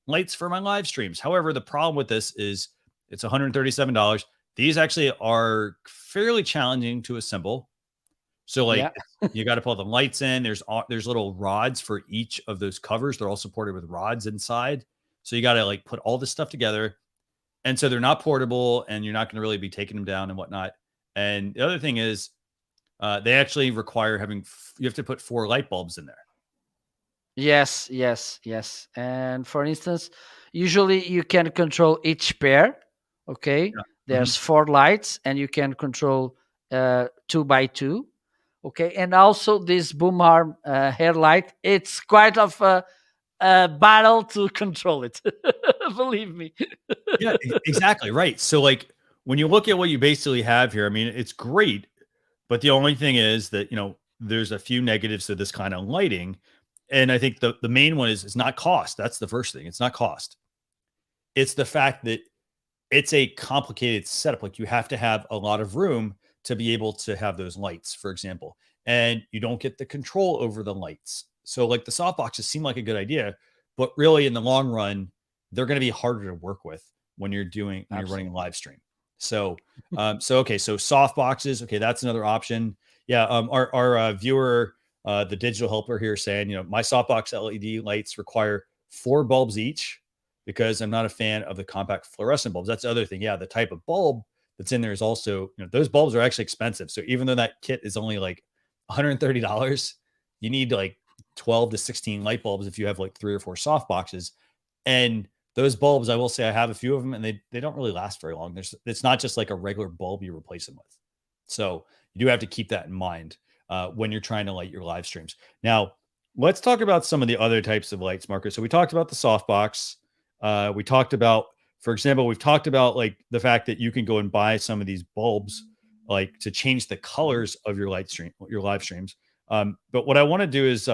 lights for my live streams. However, the problem with this is it's $137. These actually are fairly challenging to assemble. So like you got to pull the lights in. There's little rods for each of those covers. They're all supported with rods inside. So you got to like put all this stuff together. And so they're not portable, and you're not going to really be taking them down and whatnot. And the other thing is, they actually require you have to put 4 light bulbs in there. Yes, yes, yes. And for instance, usually you can control each pair. Okay, Yeah. there's 4 lights, and you can control 2 by 2. Okay, and also this boom arm headlight. It's quite of a battle to control it. Believe me. Yeah, exactly right. So like when you look at what you basically have here, I mean, it's great, but the only thing is that, there's a few negatives to this kind of lighting. And I think the main one is not cost. That's the first thing. It's not cost. It's the fact that it's a complicated setup. Like you have to have a lot of room to be able to have those lights, for example, and you don't get the control over the lights. So like the softboxes seem like a good idea, but really in the long run, they're going to be harder to work with when you're running a live stream. So, okay. So softboxes. Okay. That's another option. Yeah. Our viewer, the digital helper here saying, my softbox LED lights require 4 bulbs each, because I'm not a fan of the compact fluorescent bulbs. That's the other thing. Yeah, the type of bulb that's in there is also, those bulbs are actually expensive. So even though that kit is only like $130, you need like 12 to 16 light bulbs if you have like 3 or 4 soft boxes. And those bulbs, I will say I have a few of them, and they don't really last very long. It's not just like a regular bulb you replace them with. So you do have to keep that in mind when you're trying to light your live streams. Now, let's talk about some of the other types of lights, Marco. So we talked about the softbox. We talked about, for example, we've talked about like the fact that you can go and buy some of these bulbs, like to change the colors of your live streams. But what I want to do is,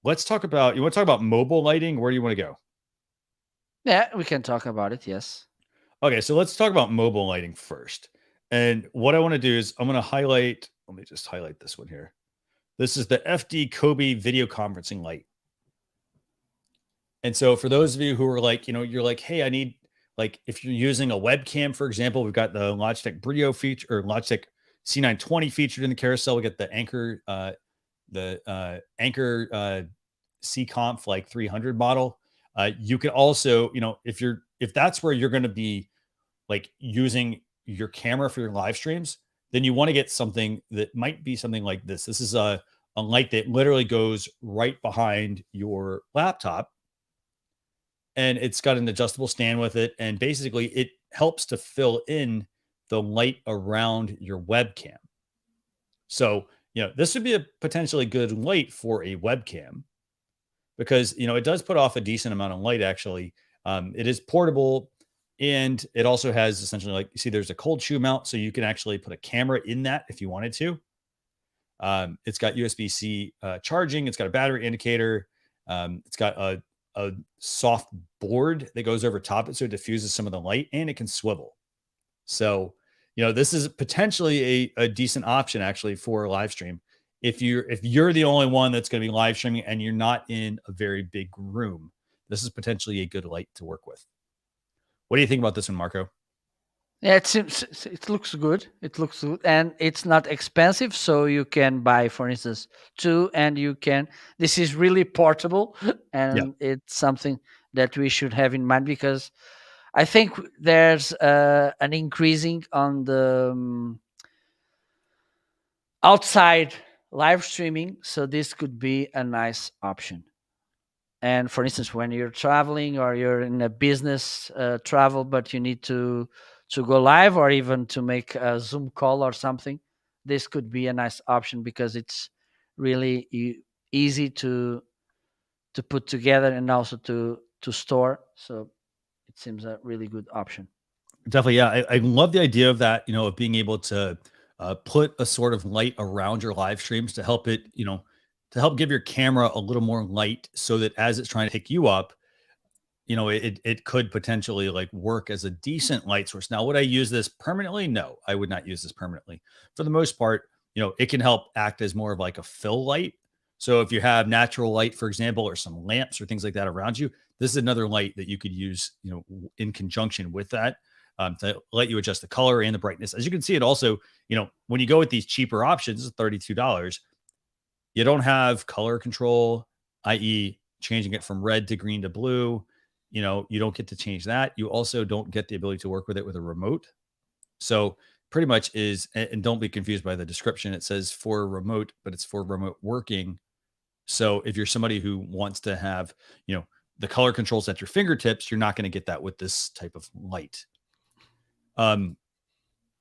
let's talk about, you want to talk about mobile lighting? Where do you want to go? Yeah, we can talk about it. Yes. Okay. So let's talk about mobile lighting first. And what I want to do is I'm going to highlight, let me just highlight this one here. This is the FD Kobe video conferencing light. And so for those of you who are like, you're like, hey, I need, like, if you're using a webcam, for example, we've got the Logitech Brio feature, or Logitech C920 featured in the carousel. We got the Anchor, C-Conf like 300 model. You can also, if that's where you're going to be like using your camera for your live streams, then you want to get something that might be something like this. This is a light that literally goes right behind your laptop, and it's got an adjustable stand with it. And basically it helps to fill in the light around your webcam. So, this would be a potentially good light for a webcam, because, it does put off a decent amount of light, actually. It is portable, and it also has essentially, like, you see, there's a cold shoe mount, so you can actually put a camera in that if you wanted to. It's got USB-C charging. It's got a battery indicator. It's got a soft board that goes over top it, so it diffuses some of the light, and it can swivel. So, this is potentially a decent option actually for a live stream. If you're the only one that's going to be live streaming and you're not in a very big room, this is potentially a good light to work with. What do you think about this one, Marco? Yeah, it looks good. It looks good, and it's not expensive. So you can buy, for instance, 2, and this is really portable, and it's something that we should have in mind, because I think there's an increasing on the outside live streaming. So this could be a nice option. And for instance, when you're traveling or you're in a business travel, but you need to go live, or even to make a Zoom call or something, this could be a nice option, because it's really easy to put together and also to store. So it seems a really good option. Definitely. Yeah. I love the idea of that, of being able to put a sort of light around your live streams to help it, to help give your camera a little more light, so that as it's trying to pick you up, it could potentially like work as a decent light source. Now, would I use this permanently? No, I would not use this permanently. For the most part, it can help act as more of like a fill light. So if you have natural light, for example, or some lamps or things like that around you, this is another light that you could use, in conjunction with that, to let you adjust the color and the brightness. As you can see, it also, when you go with these cheaper options, $32, you don't have color control, i.e. changing it from red to green to blue. you know, you don't get to change that. You also don't get the ability to work with it with a remote. So pretty much is, and don't be confused by the description. It says for remote, but it's for remote working. So if you're somebody who wants to have, you know, the color controls at your fingertips, you're not going to get that with this type of light.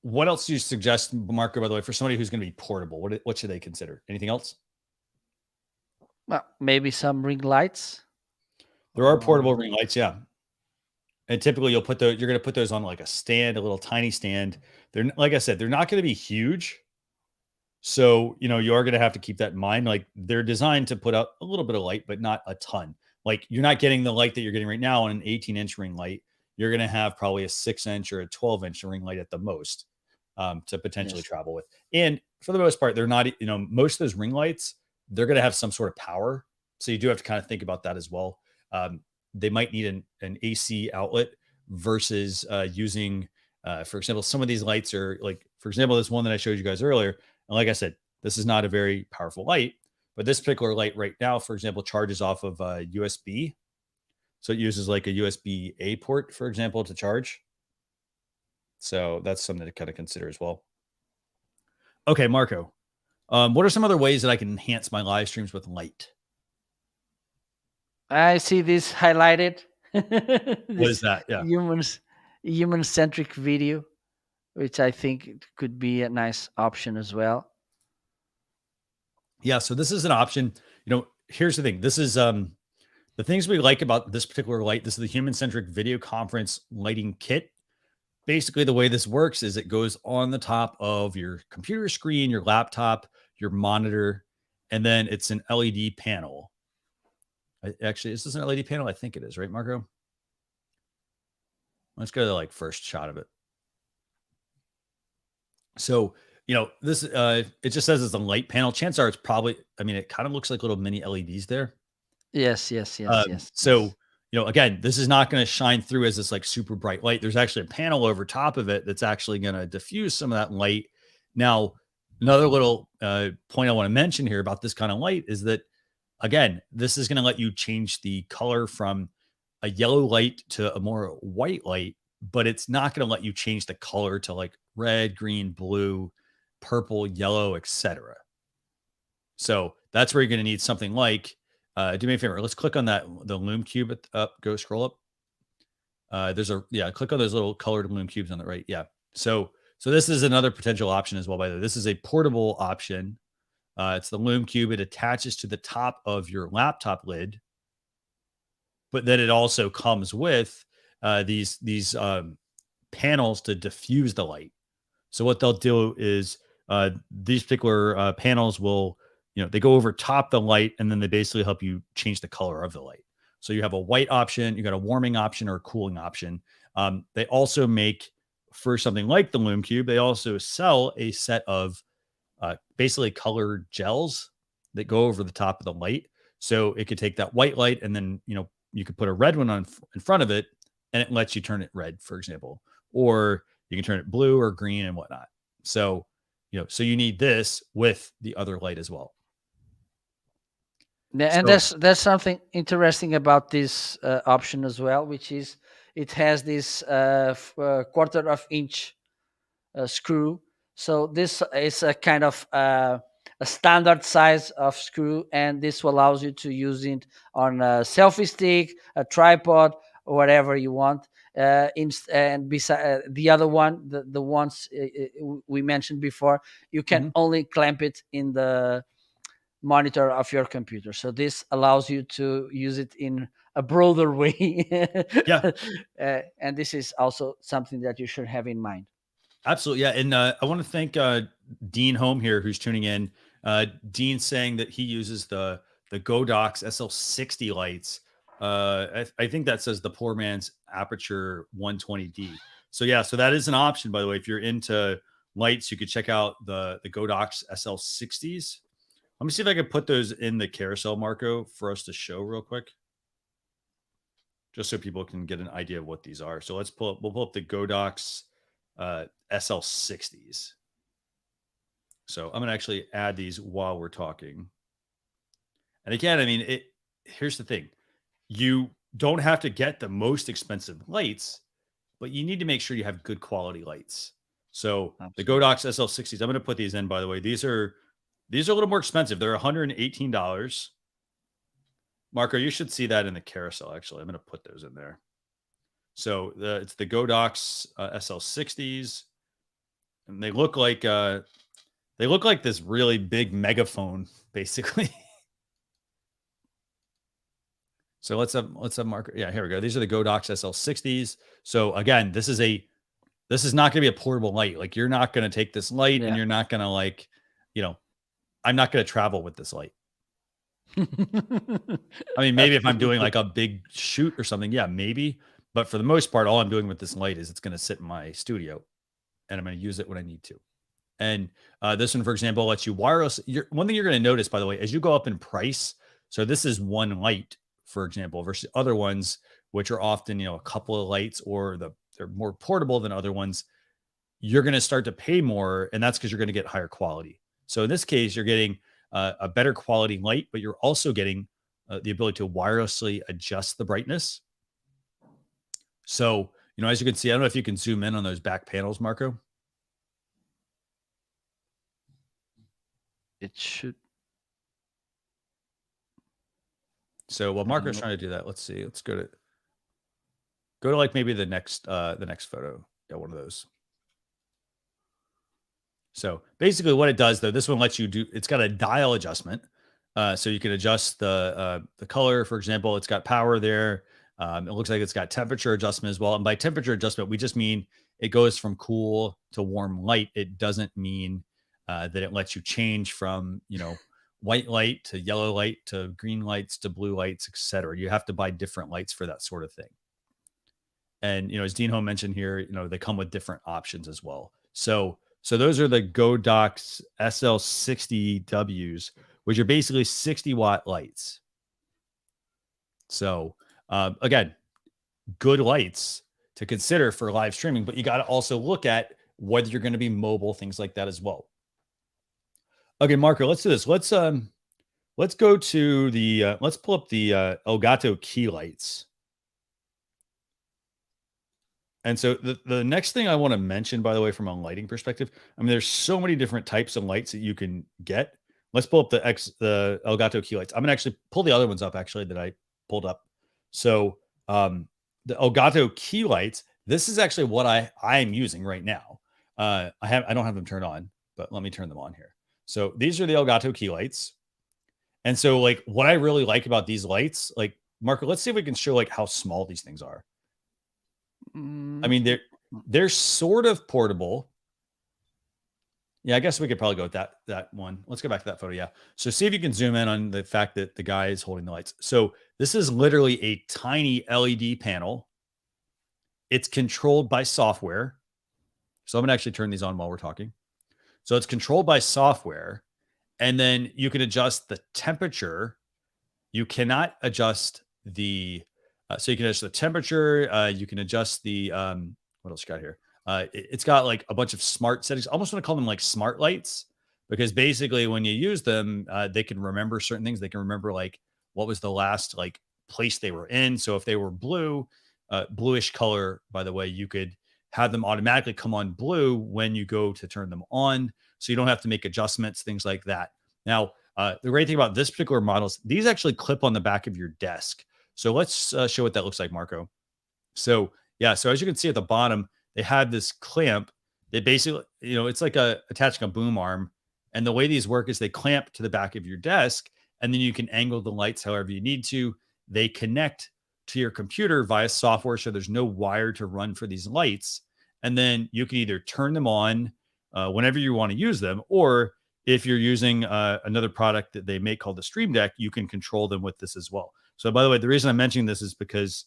What else do you suggest, Marco, by the way, for somebody who's going to be portable? What should they consider? Anything else? Well, maybe some ring lights. There are portable ring lights, yeah. And typically you're going to put those on like a stand, a little tiny stand. They're, like I said, they're not going to be huge. So, you know, you are going to have to keep that in mind. Like they're designed to put out a little bit of light, but not a ton. Like you're not getting the light that you're getting right now on an 18-inch ring light. You're going to have probably a 6-inch or a 12-inch ring light at the most to potentially travel with. And for the most part, they're not, you know, most of those ring lights, they're going to have some sort of power. So you do have to kind of think about that as well. They might need an AC outlet versus using, for example, some of these lights are like, for example, this one that I showed you guys earlier. And like I said, this is not a very powerful light, but this particular light right now, for example, charges off of USB. So it uses like a USB-A port, for example, to charge. So that's something to kind of consider as well. Okay, Marco, what are some other ways that I can enhance my live streams with light? I see this highlighted. What is that? Yeah. Human-centric video, which I think could be a nice option as well. Yeah, so this is an option. You know, here's the thing. This is the things we like about this particular light. This is the human-centric video conference lighting kit. Basically, the way this works is it goes on the top of your computer screen, your laptop, your monitor, and then it's an LED panel. Actually, is this an LED panel? I think it is, right, Marco? Let's go to the like first shot of it. So, you know, this it just says it's a light panel. Chances are it's probably, I mean, it kind of looks like little mini LEDs there. Yes. So, you know, again, this is not going to shine through as this like super bright light. There's actually a panel over top of it that's actually going to diffuse some of that light. Now, another little point I want to mention here about this kind of light is that, again, this is going to let you change the color from a yellow light to a more white light, but it's not going to let you change the color to like red, green, blue, purple, yellow, etc. So that's where you're going to need something like, do me a favor. Let's click on the Loom Cube up, go scroll up. Click on those little colored Loom Cubes on the right. Yeah. So this is another potential option as well. By the way, this is a portable option. It's the Loom Cube. It attaches to the top of your laptop lid, but then it also comes with these panels to diffuse the light. So what they'll do is these particular panels will, you know, they go over top the light and then they basically help you change the color of the light. So you have a white option, you got a warming option or a cooling option. They also make, for something like the Loom Cube, they also sell a set of basically colored gels that go over the top of the light. So it could take that white light and then, you know, you could put a red one on in front of it and it lets you turn it red, for example, or you can turn it blue or green and whatnot. So, you know, so you need this with the other light as well. And there's something interesting about this option as well, which is it has this quarter of inch screw. So this is a kind of a standard size of screw, and this allows you to use it on a selfie stick, a tripod, or whatever you want. And beside the other one, the ones we mentioned before, you can only clamp it in the monitor of your computer. So this allows you to use it in a broader way. Yeah. And this is also something that you should have in mind. Absolutely. Yeah. And I want to thank Dean Home here, who's tuning in. Dean saying that he uses the Godox Sl60 lights. I think that says the poor man's aperture 120D. So yeah, so that is an option, by the way. If you're into lights, you could check out the Godox Sl60s. Let me see if I can put those in the carousel, Marco, for us to show real quick, just so people can get an idea of what these are. So we'll pull up the Godox Sl60s. So I'm going to actually add these while we're talking. And again, I mean, here's the thing. You don't have to get the most expensive lights, but you need to make sure you have good quality lights. So the Absolutely. Godox Sl60s, I'm going to put these in, by the way. These are a little more expensive. They're $118. Marco, you should see that in the carousel, actually. I'm going to put those in there. So it's the Godox Sl60s. And they look like this really big megaphone, basically. So let's have Marco. Yeah, here we go. These are the Godox Sl60s. So again, this is not going to be a portable light. Like, you're not going to take this light and you're not going to, like, I'm not going to travel with this light. I mean, maybe if I'm doing like a big shoot or something, yeah, maybe. But for the most part, all I'm doing with this light is it's going to sit in my studio and I'm going to use it when I need to. And this one, for example, lets you wireless. One thing you're going to notice, by the way, as you go up in price. So this is one light, for example, versus other ones, which are often, a couple of lights, or they're more portable than other ones. You're going to start to pay more, and that's because you're going to get higher quality. So in this case, you're getting a better quality light, but you're also getting the ability to wirelessly adjust the brightness. So, as you can see, I don't know if you can zoom in on those back panels, Marco. It should. So while Marco's trying to do that, let's see. Let's go to like maybe the next photo. Yeah, one of those. So basically what it does, though, this one lets you do, it's got a dial adjustment. So you can adjust the color, for example. It's got power there. It looks like it's got temperature adjustment as well. And by temperature adjustment, we just mean it goes from cool to warm light. It doesn't mean that it lets you change from, white light to yellow light to green lights to blue lights, etc. You have to buy different lights for that sort of thing. And, as Dean Ho mentioned here, they come with different options as well. So those are the Godox Sl60Ws, which are basically 60-watt lights. So again, good lights to consider for live streaming, but you got to also look at whether you're going to be mobile, things like that as well. Okay, Marco, let's do this. Let's go to the let's pull up the Elgato Key Lights. And so the next thing I want to mention, by the way, from a lighting perspective, I mean, there's so many different types of lights that you can get. Let's pull up the Elgato Key Lights. I'm gonna actually pull the other ones up, actually, that I pulled up. So the Elgato Key Lights, this is actually what I am using right now. I don't have them turned on, but let me turn them on here. So these are the Elgato Key Lights. And so, like, what I really like about these lights, like, Marco, let's see if we can show like how small these things are. I mean, they're sort of portable. Yeah, I guess we could probably go with that one. Let's go back to that photo. Yeah. So see if you can zoom in on the fact that the guy is holding the lights. So this is literally a tiny LED panel. It's controlled by software. So I'm going to actually turn these on while we're talking. So it's controlled by software. And then you can adjust the temperature. You cannot adjust the, so you can adjust the temperature. You can adjust the, what else you got here? It's got like a bunch of smart settings. I almost want to call them like smart lights, because basically when you use them, they can remember certain things. They can remember like what was the last like place they were in. So if they were blue, bluish color, by the way, you could have them automatically come on blue when you go to turn them on. So you don't have to make adjustments, things like that. Now, the great thing about this particular model is these actually clip on the back of your desk. So let's show what that looks like, Marco. So yeah, so as you can see at the bottom, they have this clamp. They basically, it's like attaching a boom arm. And the way these work is they clamp to the back of your desk, and then you can angle the lights however you need to. They connect to your computer via software, so there's no wire to run for these lights. And then you can either turn them on whenever you want to use them, or if you're using another product that they make called the Stream Deck, you can control them with this as well. So by the way, the reason I'm mentioning this is because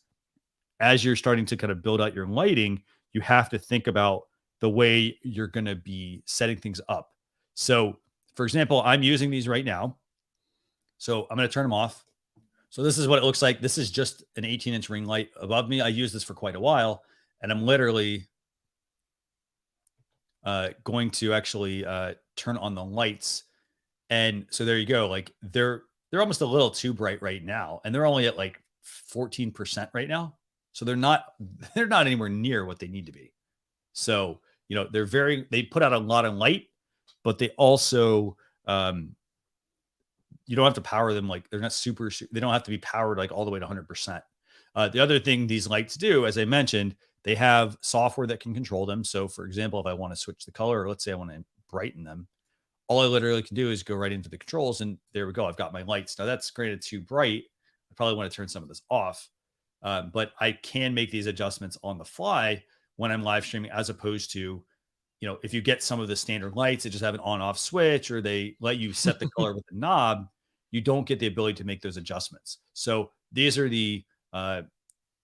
as you're starting to kind of build out your lighting, you have to think about the way you're going to be setting things up. So for example, I'm using these right now. So I'm going to turn them off. So this is what it looks like. This is just an 18-inch ring light above me. I use this for quite a while, and I'm literally going to actually turn on the lights. And so there you go. Like they're almost a little too bright right now, and they're only at like 14% right now. So they're not anywhere near what they need to be. So, they put out a lot of light, but they also, you don't have to power them. Like they're not they don't have to be powered like all the way to 100%. The other thing these lights do, as I mentioned, they have software that can control them. So for example, if I want to switch the color, or let's say I want to brighten them, all I literally can do is go right into the controls and there we go. I've got my lights. Now that's granted too bright. I probably want to turn some of this off. But I can make these adjustments on the fly when I'm live streaming, as opposed to, if you get some of the standard lights that just have an on off switch, or they let you set the color with the knob, you don't get the ability to make those adjustments. So these are the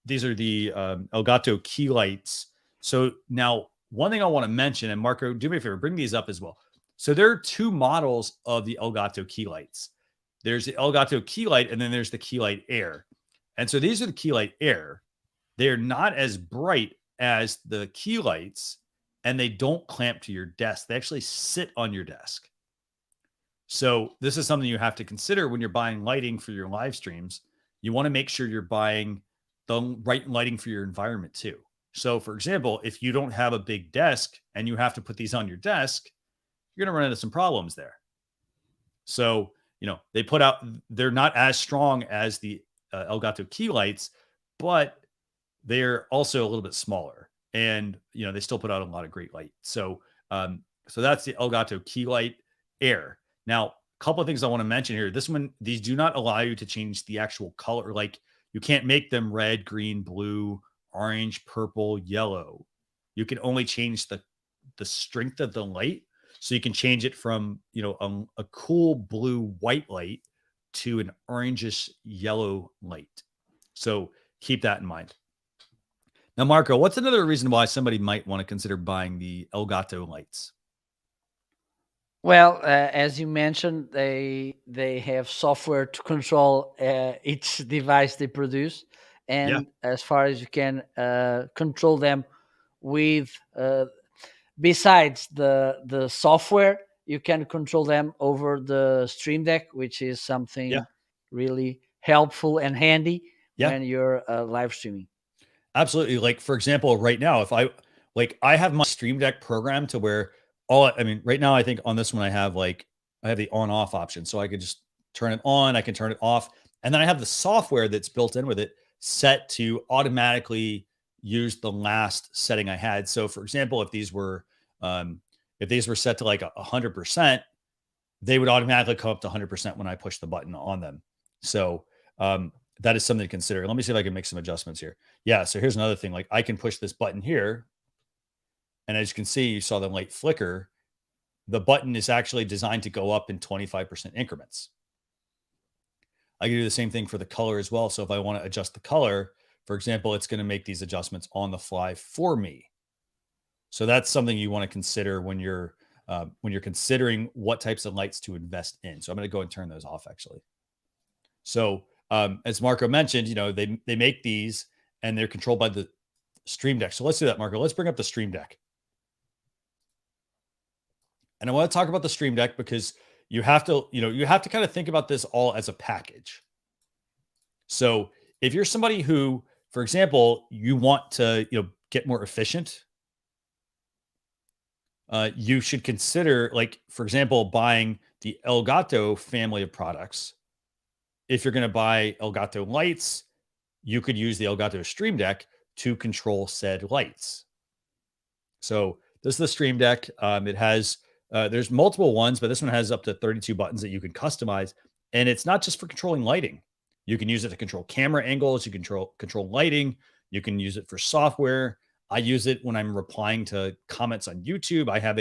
Elgato Key Lights. So now one thing I want to mention, and Marco, do me a favor, bring these up as well. So there are two models of the Elgato Key Lights. There's the Elgato Key Light, and then there's the Key Light Air. And so these are the Key Light Air. They're not as bright as the Key Lights, and they don't clamp to your desk. They actually sit on your desk. So this is something you have to consider when you're buying lighting for your live streams. You want to make sure you're buying the right lighting for your environment too. So for example, if you don't have a big desk and you have to put these on your desk, you're going to run into some problems there. So, they're not as strong as the Elgato Key Lights, but they're also a little bit smaller, and they still put out a lot of great light. So that's the Elgato Key Light Air. Now, a couple of things I want to mention here. These do not allow you to change the actual color. Like you can't make them red, green, blue, orange, purple, yellow. You can only change the strength of the light. So you can change it from, a cool blue white light to an orangish yellow light. So keep that in mind. Now, Marco, what's another reason why somebody might want to consider buying the Elgato lights? Well, as you mentioned, they have software to control each device they produce, and as far as you can control them with, besides the software, you can control them over the Stream Deck, which is something really helpful and handy when you're live streaming. Absolutely. Like for example, right now, if I have my Stream Deck programmed to where right now I think on this one I have the on off option. So I could just turn it on, I can turn it off. And then I have the software that's built in with it set to automatically use the last setting I had. So for example, if these were set to like 100%, they would automatically come up to 100% when I push the button on them. So that is something to consider. Let me see if I can make some adjustments here. Yeah. So here's another thing. Like I can push this button here, and as you can see, you saw the light flicker. The button is actually designed to go up in 25% increments. I can do the same thing for the color as well. So if I want to adjust the color, for example, it's going to make these adjustments on the fly for me. So that's something you want to consider when you're considering what types of lights to invest in. So I'm going to go and turn those off actually. So as Marco mentioned, they make these and they're controlled by the Stream Deck. So let's do that, Marco. Let's bring up the Stream Deck. And I want to talk about the Stream Deck because you have to kind of think about this all as a package. So if you're somebody who, for example, you want to, get more efficient, you should consider, like, for example, buying the Elgato family of products. If you're going to buy Elgato lights, you could use the Elgato Stream Deck to control said lights. So this is the Stream Deck. It has, there's multiple ones, but this one has up to 32 buttons that you can customize. And it's not just for controlling lighting. You can use it to control camera angles. You can control lighting. You can use it for software. I use it when I'm replying to comments on YouTube. I have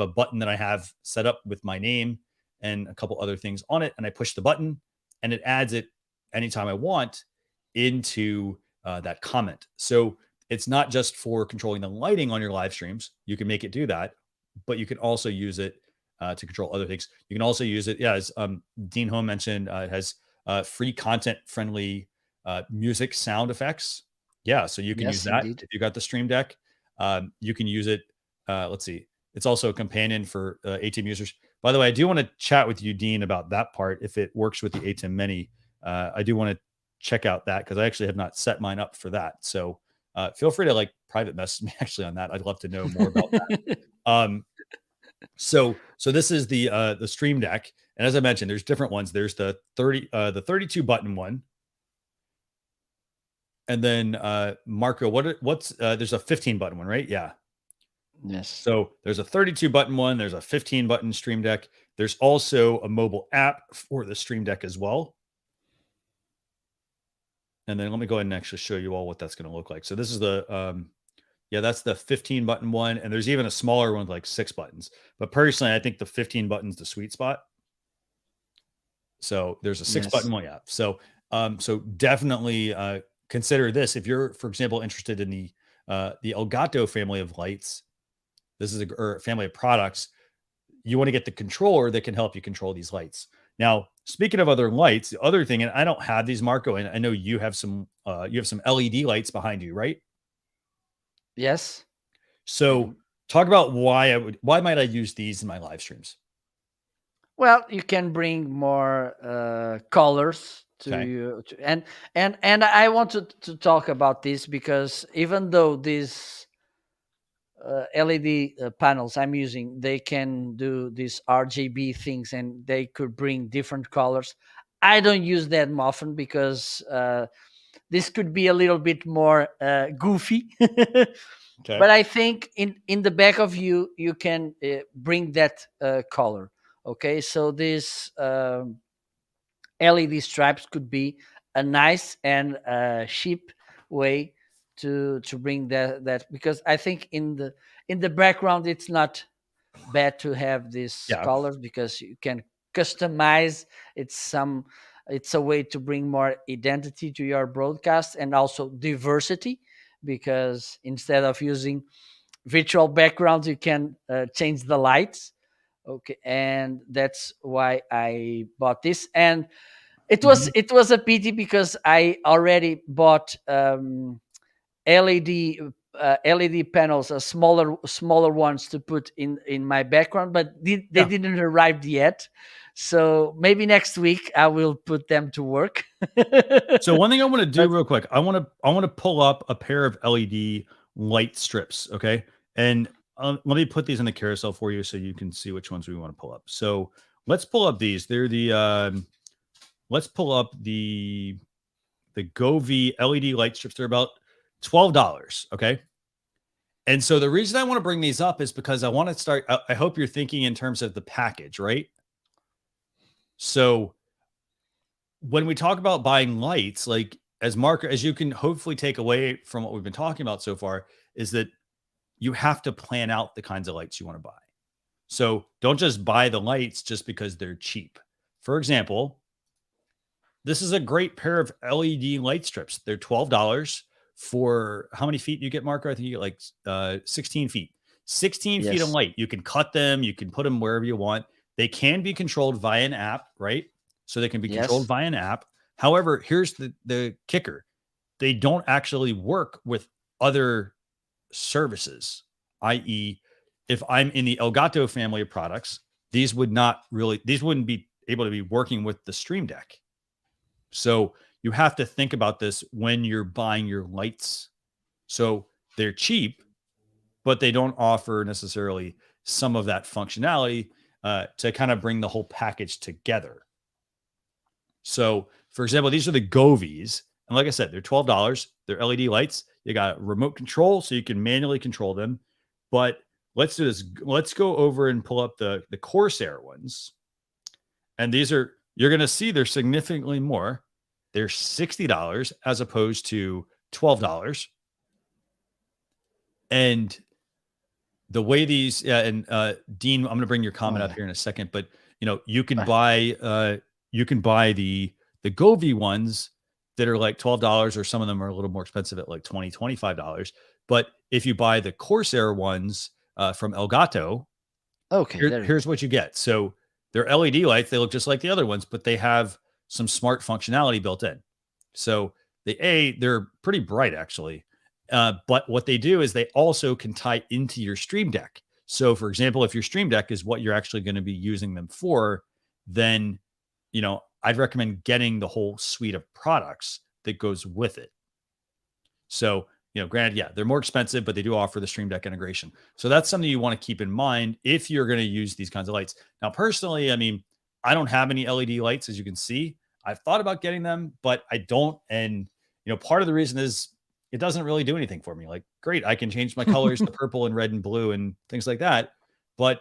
a button that I have set up with my name and a couple other things on it. And I push the button and it adds it anytime I want into that comment. So it's not just for controlling the lighting on your live streams. You can make it do that, but you can also use it to control other things. You can also use it, as Dean Home mentioned, it has free content-friendly music sound effects. Yeah, so you can use that if you got the Stream Deck. You can use it. Let's see. It's also a companion for ATEM users. By the way, I do want to chat with you, Dean, about that part. If it works with the ATEM Mini, I do want to check out that, because I actually have not set mine up for that. So feel free to like private message me actually on that. I'd love to know more about that. So this is the Stream Deck, and as I mentioned, there's different ones. There's the 32 button one, and then Marco, what's there's a 15 button one, right? Yeah. Yes. So there's a 32 button one. There's a 15 button Stream Deck. There's also a mobile app for the Stream Deck as well. And then let me go ahead and actually show you all what that's going to look like. So this is the, yeah, that's the 15 button one. And there's even a smaller one with like 6 buttons. But personally, I think the 15 button's the sweet spot. So there's a 6 button one. Yeah. So, so definitely consider this. If you're, for example, interested in the Elgato family of lights, this is a family of products. You want to get the controller that can help you control these lights. Now, speaking of other lights, the other thing, and I don't have these, Marco, and I know you have some LED lights behind you, right? Yes. So talk about why might I use these in my live streams? Well, you can bring more colors to you, and I wanted to talk about this because even though these LED panels I'm using, they can do these RGB things and they could bring different colors. I don't use that often because this could be a little bit more goofy. But I think in the back of you can bring that color. Okay, so this LED stripes could be a nice and cheap way to bring that, because I think in the background it's not bad to have these colors because you can customize. It's a way to bring more identity to your broadcast and also diversity, because instead of using virtual backgrounds you can change the lights. Okay, and that's why I bought this. And it was a pity because I already bought LED panels, smaller ones to put in my background, but they didn't arrive yet. So maybe next week I will put them to work. So one thing I want to do real quick, I want to pull up a pair of LED light strips, okay? And let me put these in the carousel for you so you can see which ones we want to pull up. So let's pull up these. They're the let's pull up the Govee LED light strips. They're about $12, okay? And so the reason I want to bring these up is because I want to start, I hope you're thinking in terms of the package, right? So when we talk about buying lights, like as you can hopefully take away from what we've been talking about so far, is that you have to plan out the kinds of lights you want to buy. So don't just buy the lights just because they're cheap. For example, this is a great pair of LED light strips. They're $12 for how many feet you get, Marco? I think you get like 16 feet. 16 feet of light. You can cut them. You can put them wherever you want. They can be controlled via an app, right? So they can be controlled via an app. However, here's the kicker. They don't actually work with other services, i.e., if I'm in the Elgato family of products, these wouldn't be able to be working with the Stream Deck. So you have to think about this when you're buying your lights. So they're cheap, but they don't offer necessarily some of that functionality to kind of bring the whole package together. So, for example, these are the Govees. And like I said, they're $12. They're LED lights. You got remote control, so you can manually control them. But let's do this. Let's go over and pull up the Corsair ones. And these are, you're going to see they're significantly more. They're $60 as opposed to $12. And the way these, Dean, I'm going to bring your comment up here in a second, but you can buy the Govee ones that are like $12, or some of them are a little more expensive at like $20, $25. But if you buy the Corsair ones from Elgato, here's what you get. So they're LED lights. They look just like the other ones, but they have some smart functionality built in. So they're pretty bright actually. But what they do is they also can tie into your Stream Deck. So for example, if your Stream Deck is what you're actually going to be using them for, then, I'd recommend getting the whole suite of products that goes with it. So, granted, yeah, they're more expensive, but they do offer the Stream Deck integration. So that's something you want to keep in mind if you're going to use these kinds of lights. Now, personally, I mean, I don't have any LED lights, as you can see. I've thought about getting them, but I don't. And, part of the reason is it doesn't really do anything for me. Like, great, I can change my colors to purple and red and blue and things like that. But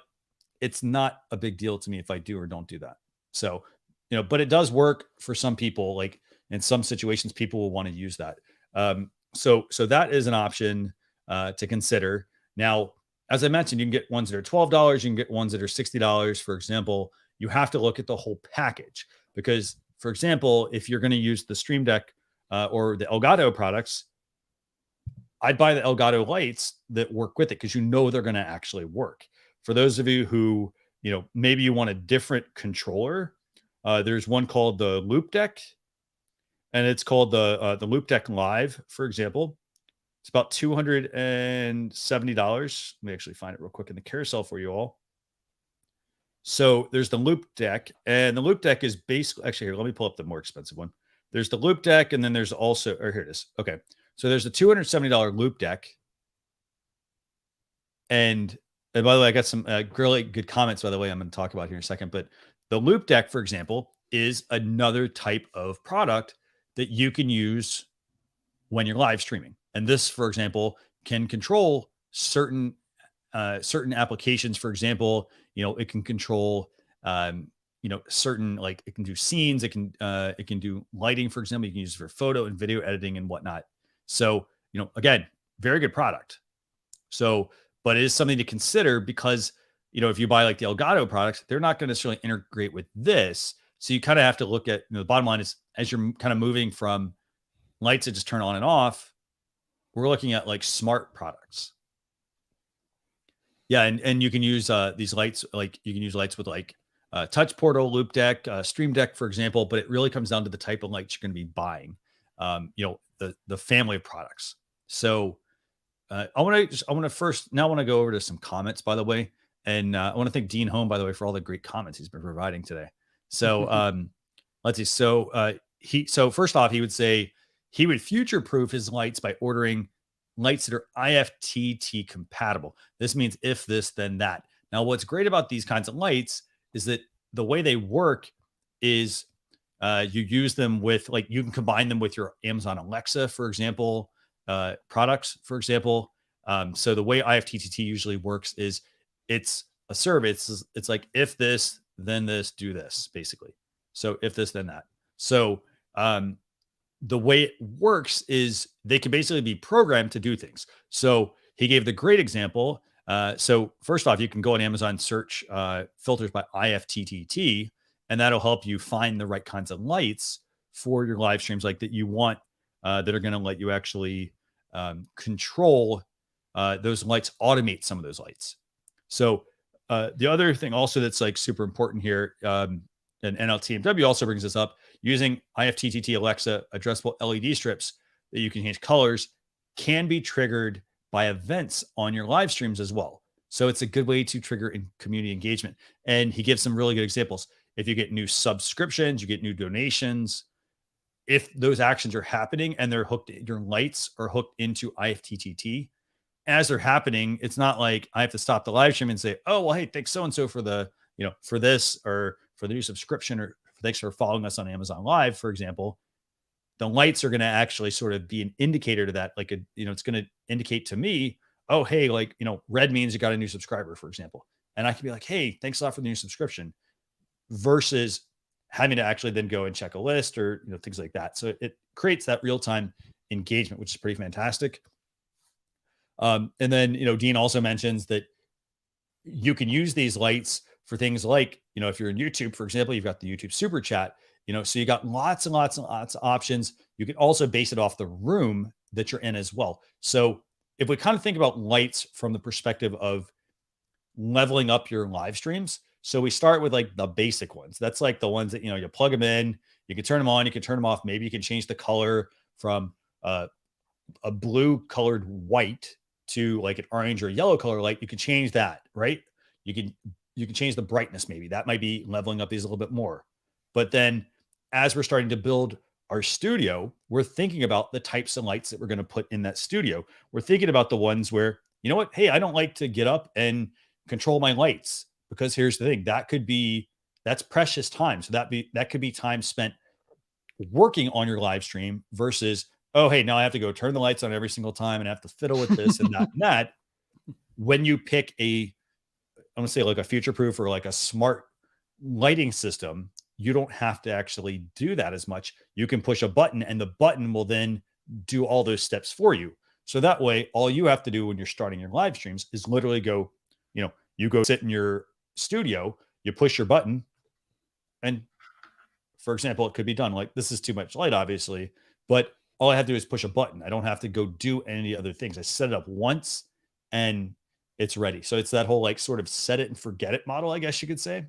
it's not a big deal to me if I do or don't do that. So, but it does work for some people. Like in some situations, people will want to use that. So that is an option to consider. Now, as I mentioned, you can get ones that are $12. You can get ones that are $60. For example, you have to look at the whole package because, for example, if you're going to use the Stream Deck or the Elgato products, I'd buy the Elgato lights that work with it because they're going to actually work. For those of you who, maybe you want a different controller, there's one called the Loop Deck, and it's called the Loop Deck Live, for example. It's about $270. Let me actually find it real quick in the carousel for you all. So there's the Loop Deck, and the Loop Deck is basically, actually, here, let me pull up the more expensive one. There's the Loop Deck, and then there's also, or here it is. Okay. So there's the $270 Loop Deck. And by the way, I got some really good comments, by the way, I'm going to talk about here in a second. But the Loop Deck, for example, is another type of product that you can use when you're live streaming. And this, for example, can control certain applications. For example, it can control, certain, like it can do scenes. It can do lighting, for example. You can use it for photo and video editing and whatnot. So, again, very good product. So, but it is something to consider because, if you buy like the Elgato products, they're not going to necessarily integrate with this. So you kind of have to look at, the bottom line is as you're kind of moving from lights that just turn on and off, we're looking at like smart products. Yeah. And you can use these lights, like you can use lights with like Touch Portal, Loop Deck, Stream Deck, for example, but it really comes down to the type of lights you're going to be buying, the family of products. So I want to go over to some comments, by the way. And I want to thank Dean Home, by the way, for all the great comments he's been providing today. So let's see. So first off, he would say he would future-proof his lights by ordering lights that are IFTT compatible. This means if this, then that. Now, what's great about these kinds of lights is that the way they work is you use them with, like, you can combine them with your Amazon Alexa, for example, products, for example. So the way IFTTT usually works is it's a service. It's like, if this, then this, do this, basically. So if this, then that. So the way it works is they can basically be programmed to do things. So he gave the great example. So first off, you can go on Amazon, search filters by IFTTT, and that'll help you find the right kinds of lights for your live streams like that you want, that are going to let you actually control those lights, automate some of those lights. So the other thing also that's like super important here, and NLTMW also brings this up, using IFTTT Alexa addressable LED strips that you can change colors can be triggered by events on your live streams as well. So it's a good way to trigger in community engagement. And he gives some really good examples. If you get new subscriptions, you get new donations, if those actions are happening and they're hooked, your lights are hooked into IFTTT, as they're happening, it's not like I have to stop the live stream and say, oh, well, hey, thanks so-and-so for the, for this, or for the new subscription, or thanks for following us on Amazon Live, for example. The lights are going to actually sort of be an indicator to that. Like, it's going to indicate to me, oh, hey, like, red means you got a new subscriber, for example. And I can be like, hey, thanks a lot for the new subscription, versus having to actually then go and check a list or, things like that. So it creates that real-time engagement, which is pretty fantastic. And then, Dean also mentions that you can use these lights for things like, if you're in YouTube, for example, you've got the YouTube super chat, so you got lots and lots and lots of options. You can also base it off the room that you're in as well. So if we kind of think about lights from the perspective of leveling up your live streams, so we start with like the basic ones. That's like the ones that, you plug them in, you can turn them on, you can turn them off. Maybe you can change the color from a blue colored white to like an orange or yellow color light. You can change that, right? You can change the brightness. Maybe that might be leveling up these a little bit more. But then as we're starting to build our studio, we're thinking about the types of lights that we're going to put in that studio. We're thinking about the ones where, you know what, hey, I don't like to get up and control my lights, because here's the thing, that's precious time. So that could be time spent working on your live stream versus, oh, hey, now I have to go turn the lights on every single time and I have to fiddle with this and that and that. When you pick I'm gonna say like a future proof or like a smart lighting system, you don't have to actually do that as much. You can push a button and the button will then do all those steps for you. So that way, all you have to do when you're starting your live streams is literally go, you go sit in your studio, you push your button, and for example, it could be done. Like, this is too much light, obviously, but all I have to do is push a button. I don't have to go do any other things. I set it up once and it's ready. So it's that whole like sort of set it and forget it model, I guess you could say.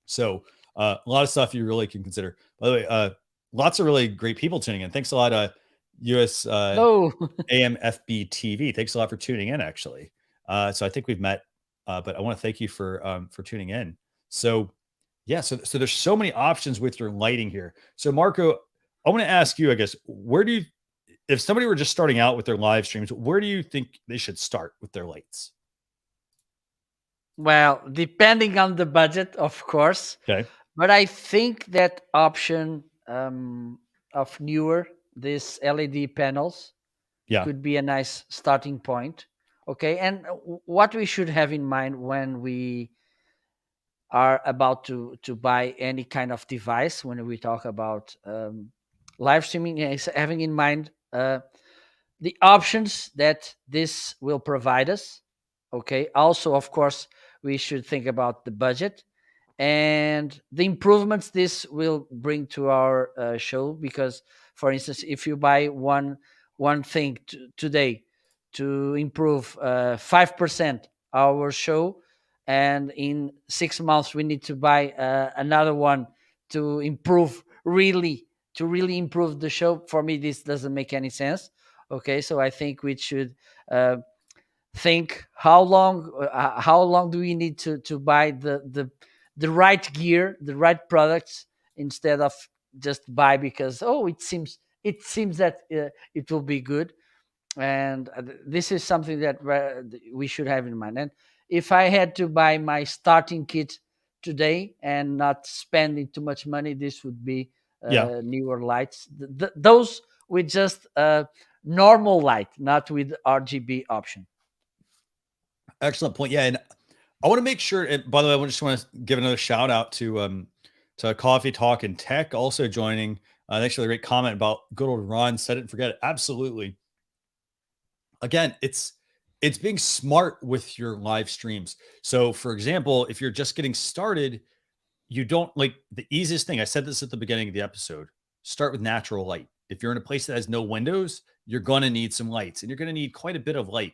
So a lot of stuff you really can consider. By the way, lots of really great people tuning in. Thanks a lot, US Oh, AMFB TV. Thanks a lot for tuning in, actually. So I think we've met, but I want to thank you for tuning in. So yeah, so there's so many options with your lighting here. So Marco, I want to ask you, I guess, if somebody were just starting out with their live streams, where do you think they should start with their lights? well, depending on the budget, of course. Okay. But I think that option of newer, these LED panels, Yeah. could be a nice starting point. Okay. And what we should have in mind when we are about to buy any kind of device, when we talk about live streaming, is having in mind the options that this will provide us. Okay. Also, of course, we should think about the budget and the improvements this will bring to our show. Because, for instance, if you buy one thing today to improve 5% our show, and in 6 months we need to buy another one to improve to really improve the show, for me this doesn't make any sense. Okay, so I think we should think how long do we need to buy the right gear, the right products, instead of just buy because it seems that it will be good. And this is something that we should have in mind. And if I had to buy my starting kit today and not spending too much money, this would be Yeah. newer lights, those with just normal light, not with RGB option. Excellent point. Yeah. And I want to make sure, and by the way, I just want to give another shout out to Coffee Talk and Tech also joining. Thanks for the great comment about good old Ron. Set it and forget it. Absolutely. Again, it's being smart with your live streams. So for example, if you're just getting started, you don't like the easiest thing. I said this at the beginning of the episode. Start with natural light. If you're in a place that has no windows, you're going to need some lights, and you're going to need quite a bit of light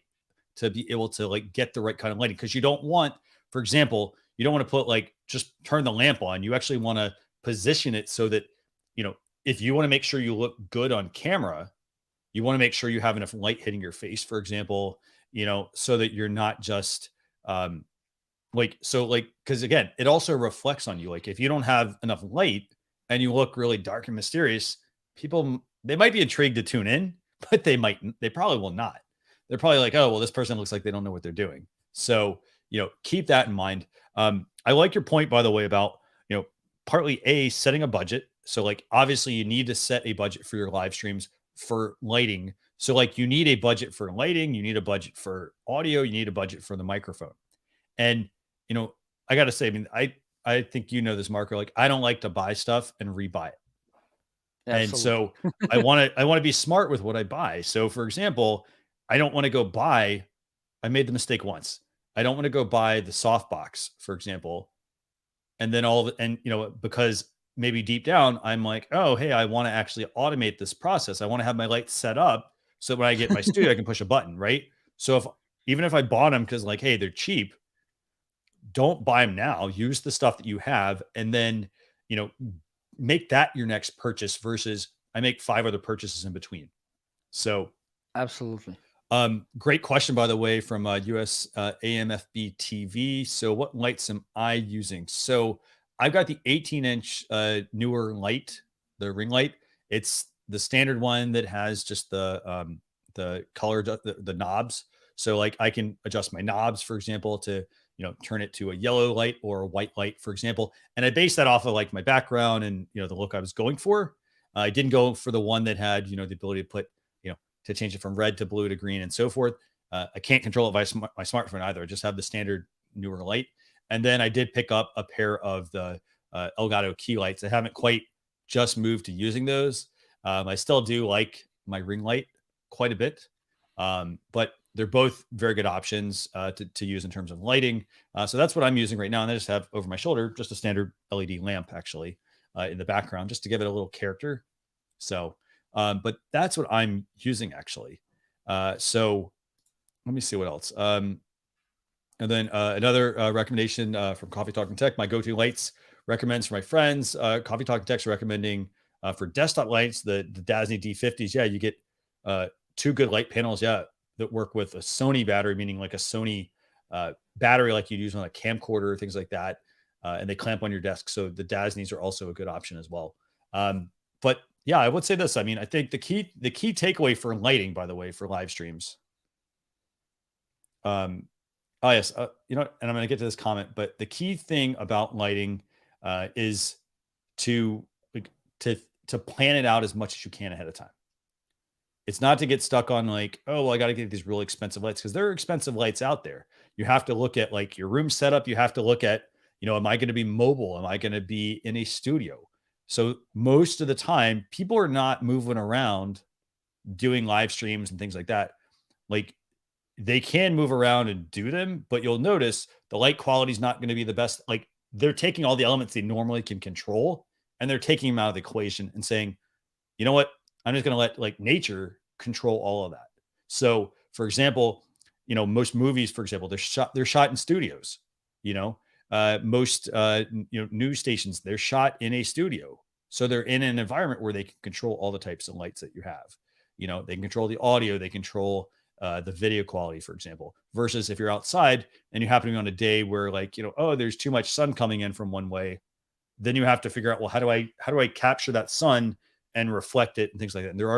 to be able to like get the right kind of lighting. Because you don't want, for example, you don't want to put like just turn the lamp on. You actually want to position it so that, if you want to make sure you look good on camera, you want to make sure you have enough light hitting your face, for example, so that you're not just because again, it also reflects on you. Like if you don't have enough light and you look really dark and mysterious, people, they might be intrigued to tune in, but they probably will not. They're probably like, oh, well, this person looks like they don't know what they're doing. So, keep that in mind. I like your point, by the way, about, partly setting a budget. So like, obviously you need to set a budget for your live streams for lighting. So like you need a budget for lighting, you need a budget for audio, you need a budget for the microphone. And, I got to say, I mean, I think this, Marco, like I don't like to buy stuff and rebuy it. Absolutely. And so I want to be smart with what I buy. So for example, I don't want to go buy, I made the mistake once. I don't want to go buy the softbox, for example. And then because maybe deep down, I'm like, oh, hey, I want to actually automate this process. I want to have my lights set up so when I get my studio, I can push a button, right? So even if I bought them because like, hey, they're cheap, don't buy them now. Use the stuff that you have, and then, make that your next purchase versus I make 5 other purchases in between. So Absolutely. Great question, by the way, from US AMFB TV. So what lights am I using? So I've got the 18-inch newer light, the ring light, It's the standard one that has just the color, the knobs. So like I can adjust my knobs, for example, to, turn it to a yellow light or a white light, for example. And I base that off of like my background and, the look I was going for. I didn't go for the one that had, the ability to put, to change it from red to blue to green and so forth. I can't control it by my smartphone either. I just have the standard newer light. And then I did pick up a pair of the Elgato Key Lights. I haven't quite just moved to using those. I still do like my ring light quite a bit, but they're both very good options to use in terms of lighting. So that's what I'm using right now. And I just have over my shoulder just a standard LED lamp, actually, in the background, just to give it a little character. So, but that's what I'm using, actually. So let me see what else. And then another recommendation from Coffee Talking Tech, my go-to lights recommends for my friends. Coffee Talking Tech's recommending for desktop lights, the Dasny D50s. Yeah, you get 2 good light panels. Yeah, that work with a Sony battery, meaning like a Sony battery, like you use on a camcorder, things like that. And they clamp on your desk. So the Dasnys are also a good option as well. But yeah, I would say this. I mean, I think the key takeaway for lighting, by the way, for live streams. Oh yes, and I'm going to get to this comment, but the key thing about lighting is to plan it out as much as you can ahead of time. It's not to get stuck on like, oh, well, I got to get these really expensive lights, because there are expensive lights out there. You have to look at like your room setup. You have to look at, am I going to be mobile? Am I going to be in a studio? So most of the time, people are not moving around doing live streams and things like that. Like, they can move around and do them, but you'll notice the light quality is not going to be the best. Like, they're taking all the elements they normally can control and they're taking them out of the equation and saying, you know what, I'm just going to let like nature control all of that. So for example, most movies, for example, they're shot in studios, most, news stations, they're shot in a studio. So they're in an environment where they can control all the types of lights that you have. They can control the audio, they control the video quality, for example, versus if you're outside and you happen to be on a day where like, oh, there's too much sun coming in from one way, then you have to figure out, well, how do I capture that sun and reflect it and things like that. And there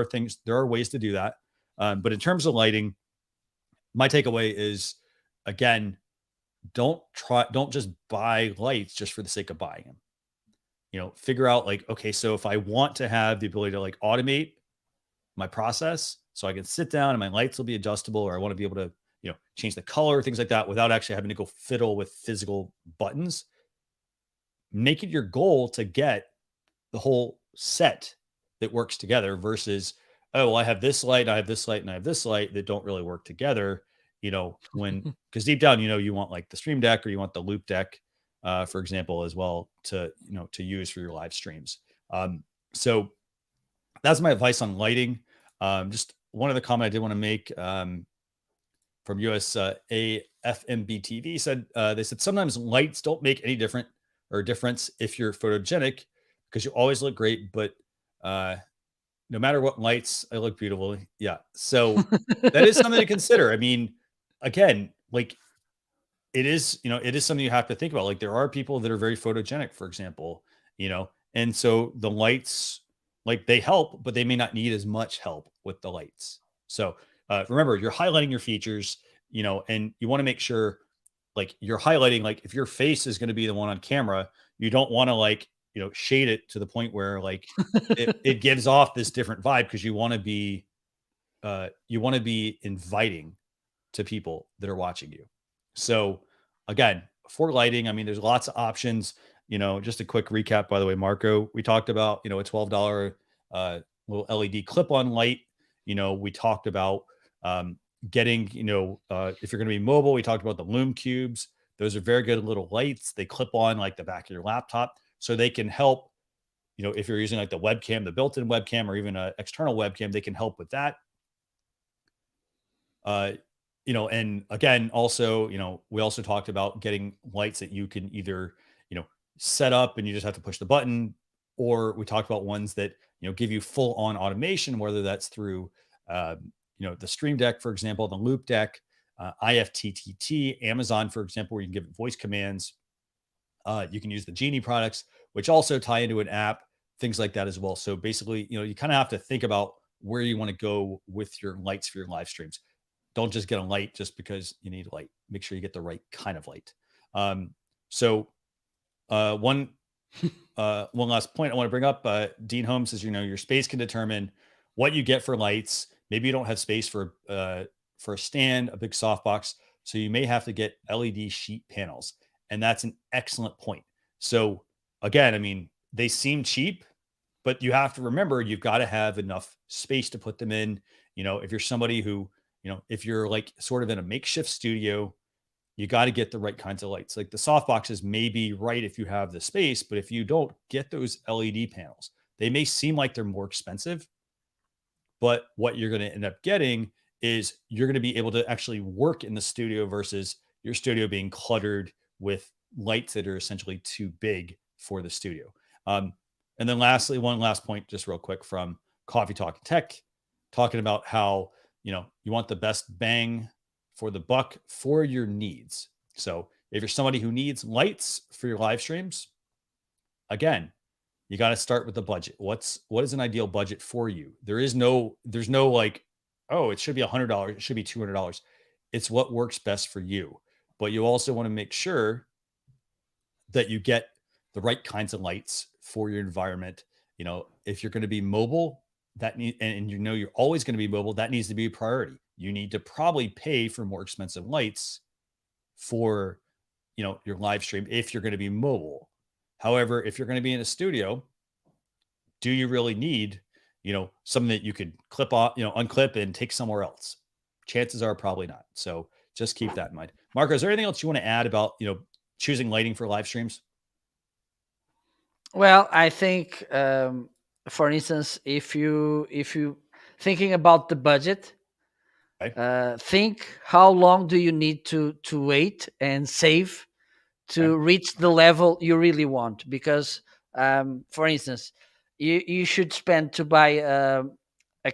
are ways to do that. But in terms of lighting, my takeaway is, again, don't just buy lights just for the sake of buying them. Figure out like, okay, so if I want to have the ability to like automate my process, so I can sit down and my lights will be adjustable, or I want to be able to, change the color, things like that, without actually having to go fiddle with physical buttons. Make it your goal to get the whole set that works together versus, oh, well, I have this light, I have this light, and I have this light that don't really work together. Because deep down, you want like the Stream Deck or you want the Loop Deck, for example, as well to use for your live streams. So that's my advice on lighting. Just one other comment I did want to make from USA FMBTV said, they said sometimes lights don't make any difference if you're photogenic, because you always look great, but no matter what lights, I look beautiful. Yeah. So that is something to consider. I mean, again, like it is something you have to think about. Like there are people that are very photogenic, for example, and so the lights, like they help, but they may not need as much help with the lights. So remember, you're highlighting your features, and you want to make sure like you're highlighting, like if your face is going to be the one on camera, you don't want to like, shade it to the point where like it gives off this different vibe, because you want to be inviting to people that are watching you. So again, for lighting, I mean, there's lots of options. Just a quick recap, by the way, Marco, we talked about, a $12 little LED clip-on light. We talked about getting, if you're going to be mobile, we talked about the Loom Cubes. Those are very good little lights. They clip on like the back of your laptop, so they can help, if you're using like the webcam, the built-in webcam, or even an external webcam, they can help with that. And again, also, we also talked about getting lights that you can either, set up and you just have to push the button, or we talked about ones that, give you full on automation, whether that's through, the Stream Deck, for example, the Loop Deck, IFTTT, Amazon, for example, where you can give it voice commands. You can use the Genie products, which also tie into an app things like that as well. So basically, you kind of have to think about where you want to go with your lights for your live streams. Don't just get a light just because you need light. Make sure you get the right kind of light. So one last point I want to bring up. Dean Holmes says, your space can determine what you get for lights. Maybe you don't have space for a stand, a big softbox, so you may have to get LED sheet panels, and that's an excellent point. So again, I mean, they seem cheap, but you have to remember you've got to have enough space to put them in. If you're somebody who, if you're like sort of in a makeshift studio, you got to get the right kinds of lights. Like the softboxes may be right if you have the space, but if you don't get those LED panels, they may seem like they're more expensive, but what you're going to end up getting is you're going to be able to actually work in the studio versus your studio being cluttered with lights that are essentially too big for the studio. And then lastly, one last point, just real quick from Coffee Talk Tech, talking about how, you want the best bang for the buck for your needs. So if you're somebody who needs lights for your live streams, again, you got to start with the budget. What is an ideal budget for you? There's no like, oh, it should be $100. It should be $200. It's what works best for you. But you also want to make sure that you get the right kinds of lights for your environment. If you're going to be mobile, and you're always going to be mobile, that needs to be a priority. You need to probably pay for more expensive lights for, your live stream if you're going to be mobile. However, if you're going to be in a studio, do you really need, something that you could clip off, unclip and take somewhere else? Chances are probably not. So just keep that in mind. Marco, is there anything else you want to add about, choosing lighting for live streams? Well, I think, for instance, if you thinking about the budget, Okay. think how long do you need to wait and save to Okay. reach the level you really want? Because, for instance, you should spend to buy a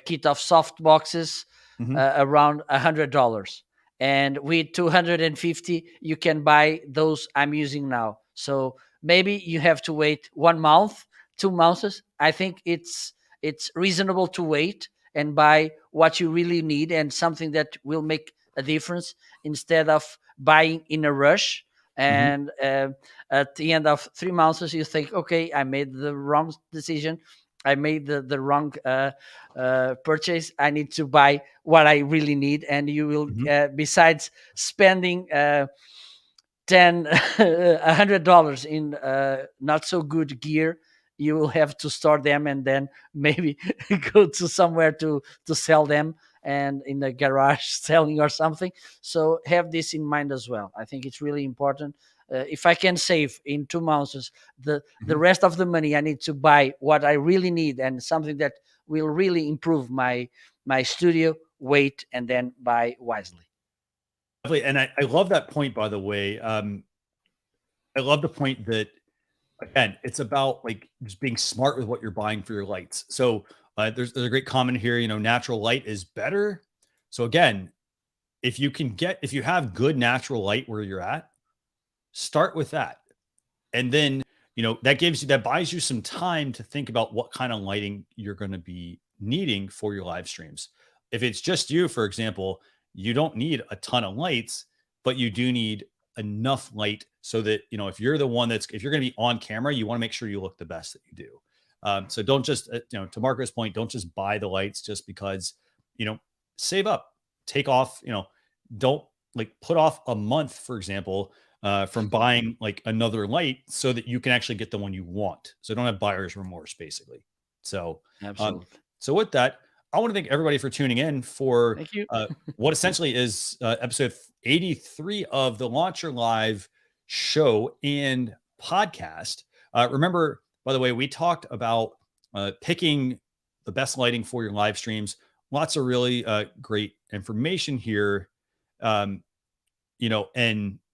kit of soft boxes Mm-hmm. around $100, and with 250 you can buy those I'm using now. So maybe you have to wait 1 month, 2 months. I think it's reasonable to wait and buy what you really need and something that will make a difference, instead of buying in a rush. Mm-hmm. And at the end of 3 months, you think, okay, I made the wrong decision. I made the wrong purchase. I need to buy what I really need. And you will, Mm-hmm. besides spending $100 in not so good gear, you will have to store them and then maybe go to somewhere to sell them, and in the garage selling or something. So have this in mind as well. I think it's really important. If I can save in 2 months the Mm-hmm. rest of the money, I need to buy what I really need and something that will really improve my studio. Wait and then buy wisely. And I love that point, by the way. I love the point that, again, it's about like just being smart with what you're buying for your lights. So there's a great comment here, natural light is better. So again, if you have good natural light where you're at, start with that. And then, that buys you some time to think about what kind of lighting you're going to be needing for your live streams. If it's just you, for example, you don't need a ton of lights, but you do need enough light so that, if you're the one if you're going to be on camera, you want to make sure you look the best that you do. So don't just, to Marco's point, don't just buy the lights just because, save up, take off, don't like put off a month, for example, from buying like another light so that you can actually get the one you want. So don't have buyer's remorse, basically. So, Absolutely. so with that, I want to thank everybody for tuning in for Thank you. what essentially is episode 83 of the Launcher Live show and podcast. Remember, by the way, we talked about picking the best lighting for your live streams. Lots of really great information here. And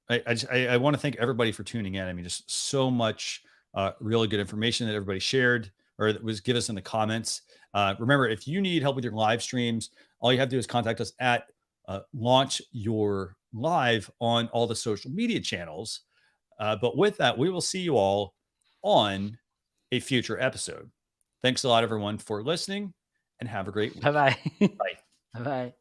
I want to thank everybody for tuning in. I mean, just so much really good information that everybody shared or that was give us in the comments. Remember, if you need help with your live streams, all you have to do is contact us at Launch Your Live on all the social media channels. But with that, we will see you all on a future episode. Thanks a lot, everyone, for listening, and have a great week. Bye-bye. Bye. Bye-bye.